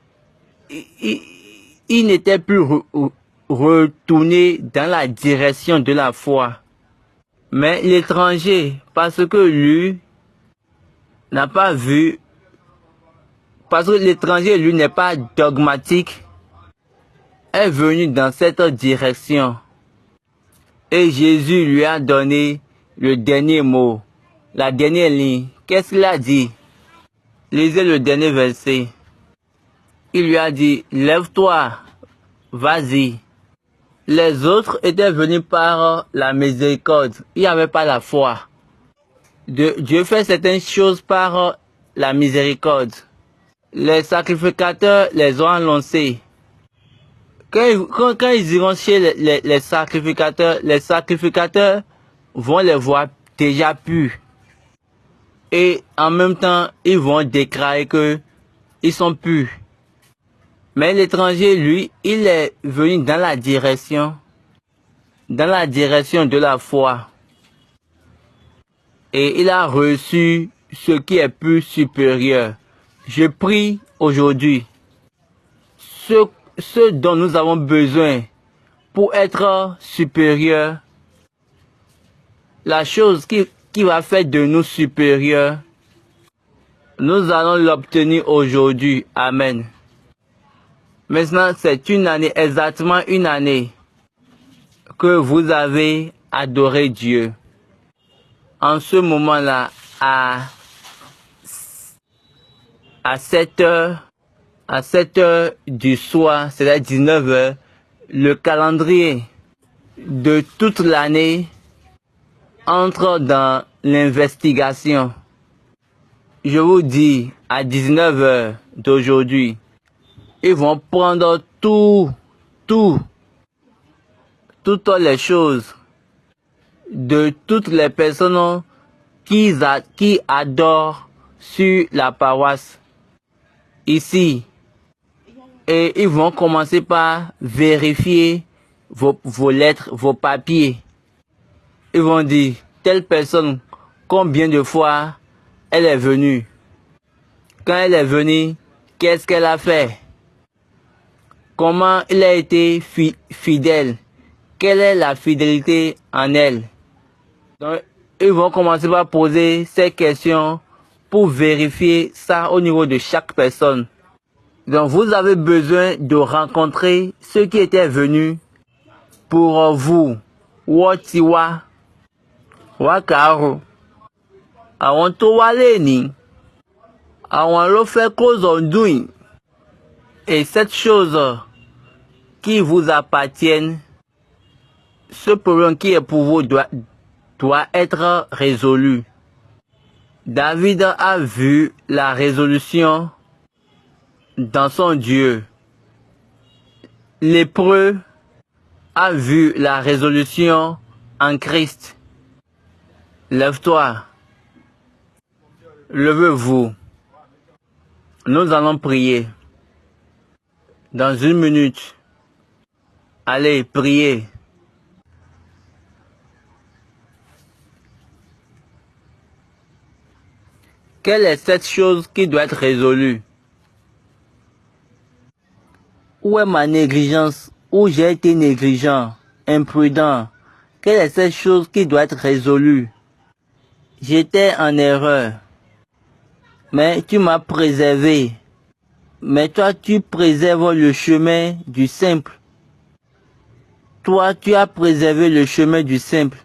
ils n'étaient plus retournés dans la direction de la foi. Mais l'étranger, parce que lui n'a pas vu, parce que l'étranger, lui, n'est pas dogmatique, est venu dans cette direction. Et Jésus lui a donné le dernier mot, la dernière ligne. Qu'est-ce qu'il a dit? Lisez le dernier verset. Il lui a dit, lève-toi, vas-y. Les autres étaient venus par la miséricorde. Il n'y avait pas la foi. Dieu fait certaines choses par la miséricorde. Les sacrificateurs les ont annoncés. Quand ils iront chez les sacrificateurs vont les voir déjà purs. Et en même temps, ils vont déclarer qu'ils sont purs. Mais l'étranger, lui, il est venu dans la direction de la foi. Et il a reçu ce qui est plus supérieur. Je prie aujourd'hui, ce dont nous avons besoin pour être supérieur, la chose qui va faire de nous supérieurs, nous allons l'obtenir aujourd'hui. Amen. Maintenant, c'est une année, exactement une année, que vous avez adoré Dieu. En ce moment-là, à 7 heures du soir, c'est-à-dire 19 heures, le calendrier de toute l'année entre dans l'investigation. Je vous dis, à 19 heures d'aujourd'hui, ils vont prendre toutes les choses de toutes les personnes qui adorent sur la paroisse ici. Et ils vont commencer par vérifier vos lettres, vos papiers. Ils vont dire, telle personne, combien de fois elle est venue? Quand elle est venue, qu'est-ce qu'elle a fait? Comment il a été fidèle? Quelle est la fidélité en elle? Donc, ils vont commencer par poser ces questions pour vérifier ça au niveau de chaque personne. Donc, vous avez besoin de rencontrer ceux qui étaient venus pour vous. Wotiwa, Wakaru, Awon to wale ni, Awon lo fait cause on doing. Et cette chose qui vous appartiennent, ce problème qui est pour vous doit être résolu. David a vu la résolution dans son Dieu. Lépreux a vu la résolution en Christ. Lève-toi. Levez-vous. Nous allons prier. Dans 1 minute. Allez, priez. Quelle est cette chose qui doit être résolue? Où est ma négligence? Où j'ai été négligent, imprudent? Quelle est cette chose qui doit être résolue? J'étais en erreur, mais tu m'as préservé. Mais toi, tu préserves le chemin du simple. Toi, tu as préservé le chemin du simple.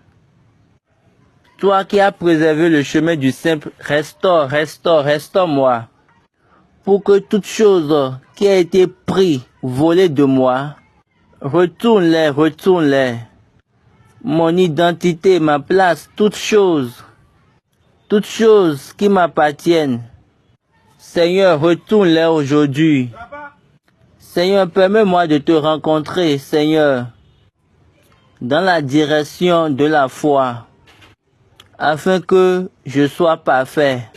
Toi qui as préservé le chemin du simple, restaure-moi. Pour que toute chose qui a été prise, volée de moi, retourne-les. Mon identité, ma place, toutes choses qui m'appartiennent. Seigneur, retourne-les aujourd'hui. Seigneur, permets-moi de te rencontrer, Seigneur, dans la direction de la foi, afin que je sois parfait.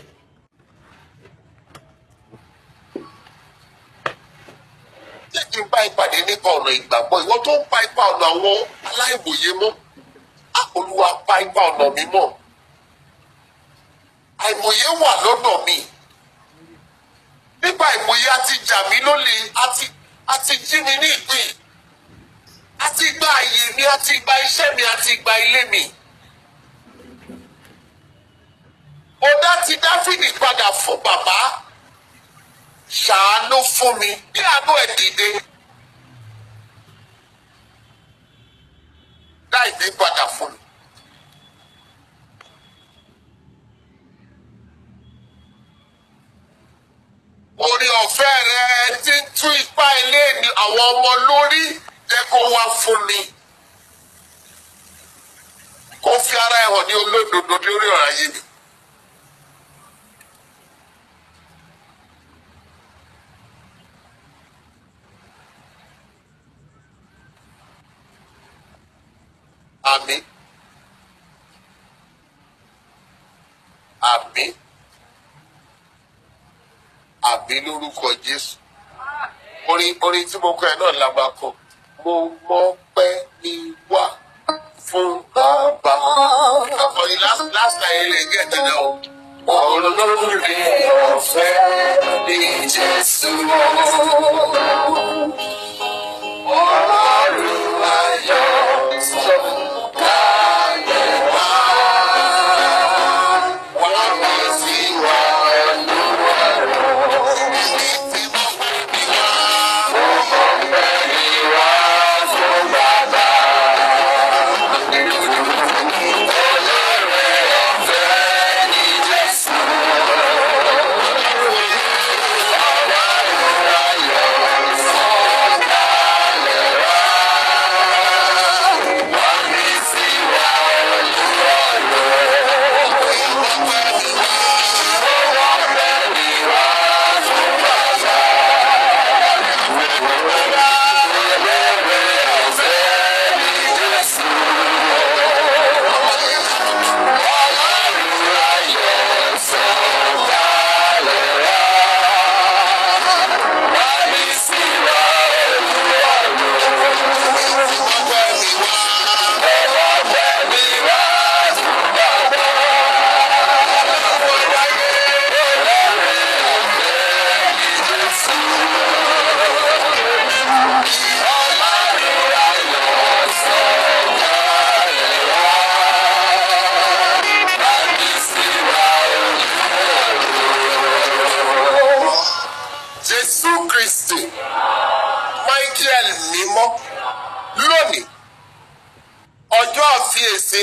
Jẹ́ kí n bá ìpàdé nípa ọ̀nà ìgbàgbọ́ ìwọ tó ń pa ipa ọ̀nà àwọn aláìmọ̀ye mọ́. Olúwa pa ipa ọ̀nà mi mọ́. Àìmọ̀ye wà lọ́dọ̀ mi. Nípa àìmọ̀ye a ti jà mí lólè, a ti jí mi ní ìpín. A ti gba àyè mi, a ti gba iṣẹ́ mi, a ti gba ilé mi. Ó dá ti Dáfídì padà fún bàbá. Ṣàánú fún mi bí àánú ẹ̀ dìde. Dá ìdí padà fún mi. Orí ọ̀fẹ́ rẹ ti ń tú ipá ilé ni àwọn ọmọ lórí jẹ́ kó wá fún mi. Kó fi ara ẹ̀ hàn ní olódodo lórí ọ̀rọ̀ ayé mi. Àmín. Àmín. Àmín lórúkọ Jésù. Orin tí mo kọ ẹ̀ náà la máa kọ. Mo mọ̀ pé mi wà fún bàbá. Àkọ́ni last time ilé ẹgbẹ́ tẹ̀lé o. Olórí ọ̀fẹ́ ní Jésù. Ọlọ́run ayọ̀ sọ.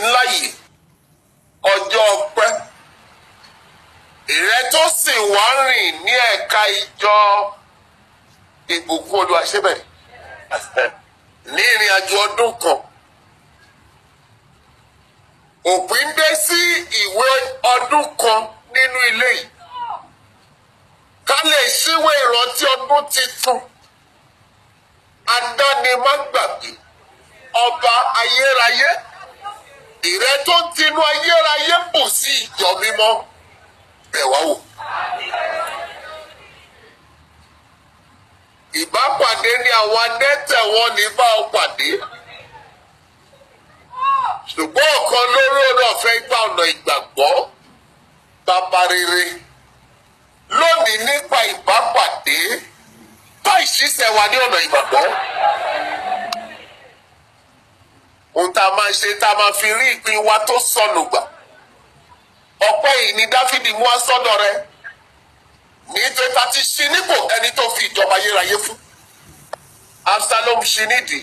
ńlá yìí ọjọ́ ọpẹ́ ìrẹ́ tó sì wá rìn ní ẹ̀ka ìjọ ìbùkún Olúwa ṣébẹ̀ ní ìrìn àjò ọdún kan òpin dé sí ìwé ọdún kan nínú ilé yìí ká lè ṣíwé ìrántí ọdún titun adánimágbàgbé ọba ayérayé ìrẹ́ tó ń tinú ayérayé bù sí ìjọ mímọ́ bẹ̀ wá wò. Ìbápàdé ni àwọn adẹ́tẹ̀ wọn ní bá ọ pàdé ṣùgbọ́n ọ̀kan lórí ọ̀nà ọ̀fẹ́ gba ọ̀nà ìgbàgbọ́ bàbá rere lónìí nípa ìbápàdé bá ìṣiṣẹ́ wa ní ọ̀nà ìgbàgbọ́. Ohun tá a máa ṣe tá a máa fi rí ìpín wa tó sọnù gbà ọpẹ́ yìí ni Dáfídì mú wá sọ́dọ̀ rẹ̀ nítorí ta ti ṣí nípò ẹni tó fi ìjọba ayérayé fún. Absalom ṣí nídìí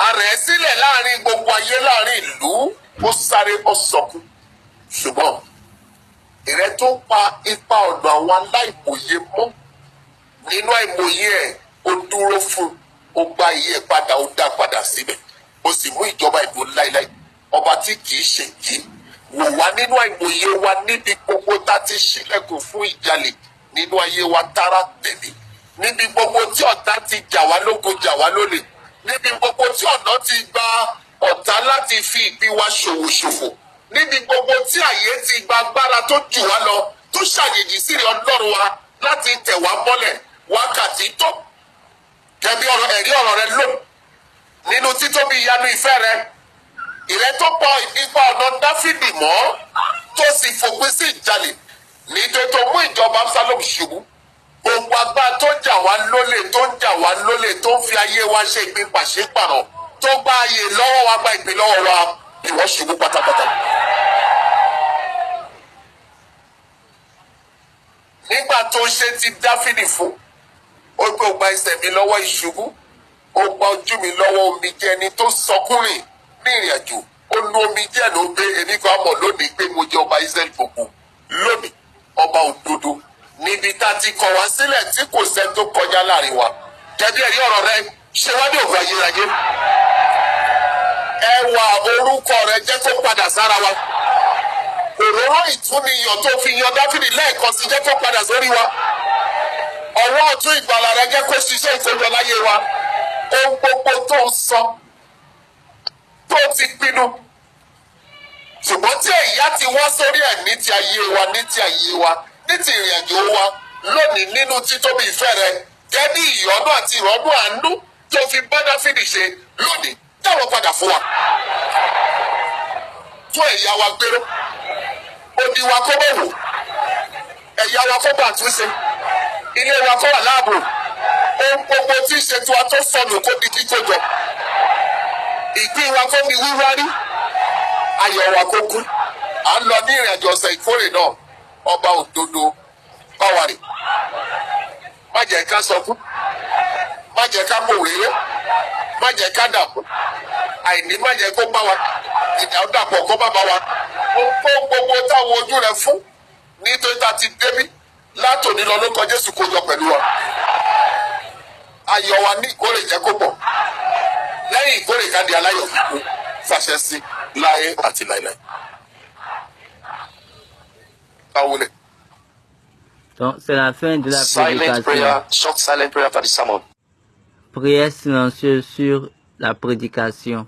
ara ẹ̀ sílẹ̀ láàrin gbogbo ayé láàrin ìlú ó sáré ó sọkún ṣùgbọ́n ìrẹ́ tó pa ipa ọ̀dọ̀ àwọn aláìmọye mọ́ nínú àìmọye ẹ̀ ó dúró fún ó gba iye ẹ̀ padà ó dá padà síbẹ̀ ó sì mú ìjọba ìbò láíláí ọba tí kìí ṣe kí wò wá nínú àìmọye wa níbi gbogbo tá ti ṣílẹ̀kùn fún ìjalè nínú ayé wa tára tẹ̀lé níbi gbogbo tí ọ̀tá ti jà wá lógo jà wá lólè níbi gbogbo tí ọ̀nà ti gba ọ̀tá láti fi ìpín wa ṣòwò níbi gbogbo tí àyè ti gba agbára tó jù wá lọ tó ṣàjèjì sí Ọlọ́run wa láti tẹ̀ wá mọ́lẹ̀ wákàtí tó kẹbi ẹ̀rí ọ̀rọ̀ rẹ lò nínú títóbi ìyanu ìfẹ́ rẹ ìrẹ́ tó pọ̀ ipa ọ̀nà Dáfídì mọ́ tó sì fòpin sí ìjalè nítorí tó mú ìjọba Absalom ṣubú gbogbo agbára tó ń jà wá lólè tó ń fi ayé wa ṣe ìpín pàṣípàrọ̀ tó gba ayé lọ́wọ́ wa gba ìpín lọ́wọ́ wa ìwọ ṣubú pátápátá. Nígbà tó ṣe ti Dáfídì fún ó gbé ó gba ẹsẹ̀ mi lọ́wọ́ ìṣubú ó gba ojú mi lọ́wọ́ omijé ẹni tó sọkúnrìn ní ìrìn àjò ó nu omijé ló gbé èmi kan mọ̀ lónìí pé mo jẹ́ ọba Israẹli gbogbo lónìí ọba òdodo níbi tá a ti kọ̀ wá sílẹ̀ tí kò sẹ́ni tó kọjá láàrin wa jẹ́bi ẹ̀rí ọ̀rọ̀ rẹ ṣe wá ní òfin ayérayé ẹwà orúkọ rẹ jẹ́ kó padà sára wa òróró ìtúniyàn tó fi yan Dáfídì lẹ́ẹ̀kan sí jẹ́ kó padà sórí wa ọwọ́ ọ̀tún ìgbàlà rẹ jẹ́ kó ṣiṣẹ́ ìkójọ láyé wa ohun gbogbo tó ń sọ tó ti pinnu ṣùgbọ́n tí ẹ̀yà ti wá sórí ẹ̀ ní ti ayé wa ní ti ìrìn àjò wa lónìí nínú títóbi ìfẹ́ rẹ jẹ́ ní ìyọ́nú àti ìrọ́nú àánú tó fi bá Dáfídì ṣe lónìí dáwọ́ padà fún wa tún ẹ̀yà wa gbéró odi wa kó bẹ̀wò ẹ̀yà wa kó bá túnṣe ilé wa kó wà láàbò ohun gbogbo tí ń ṣe tiwa tó sọnù kó di kíkójọ ìpín wa kó di wíwárí ayọ̀ wa kó kú à ń lọ ní ìrìn àjò ọ̀sẹ̀ ìkórè náà ọba òdodo báwa rè má jẹ́ ká sọkún má jẹ́ ká pòrèrè má jẹ́ ká dàpọ̀ àìní má jẹ́ kó bá wa ìdàpọ̀ kó bá wa ohun gbogbo táwọn ojú rẹ fún nítorí tá a ti débí látòní lọ lórúkọ Jésù kó jọ pẹ̀lú wa ayọ̀ wa ní ìkórè jẹ́ kó pọ̀ lẹ́yìn ìkórè ká di aláyọ̀ kíkún fàṣẹ sí láyé àti láéláé. Donc, c'est la fin de la Silent prayer, prédication. short silent prayer after the sermon. Prière silencieuse sur la prédication.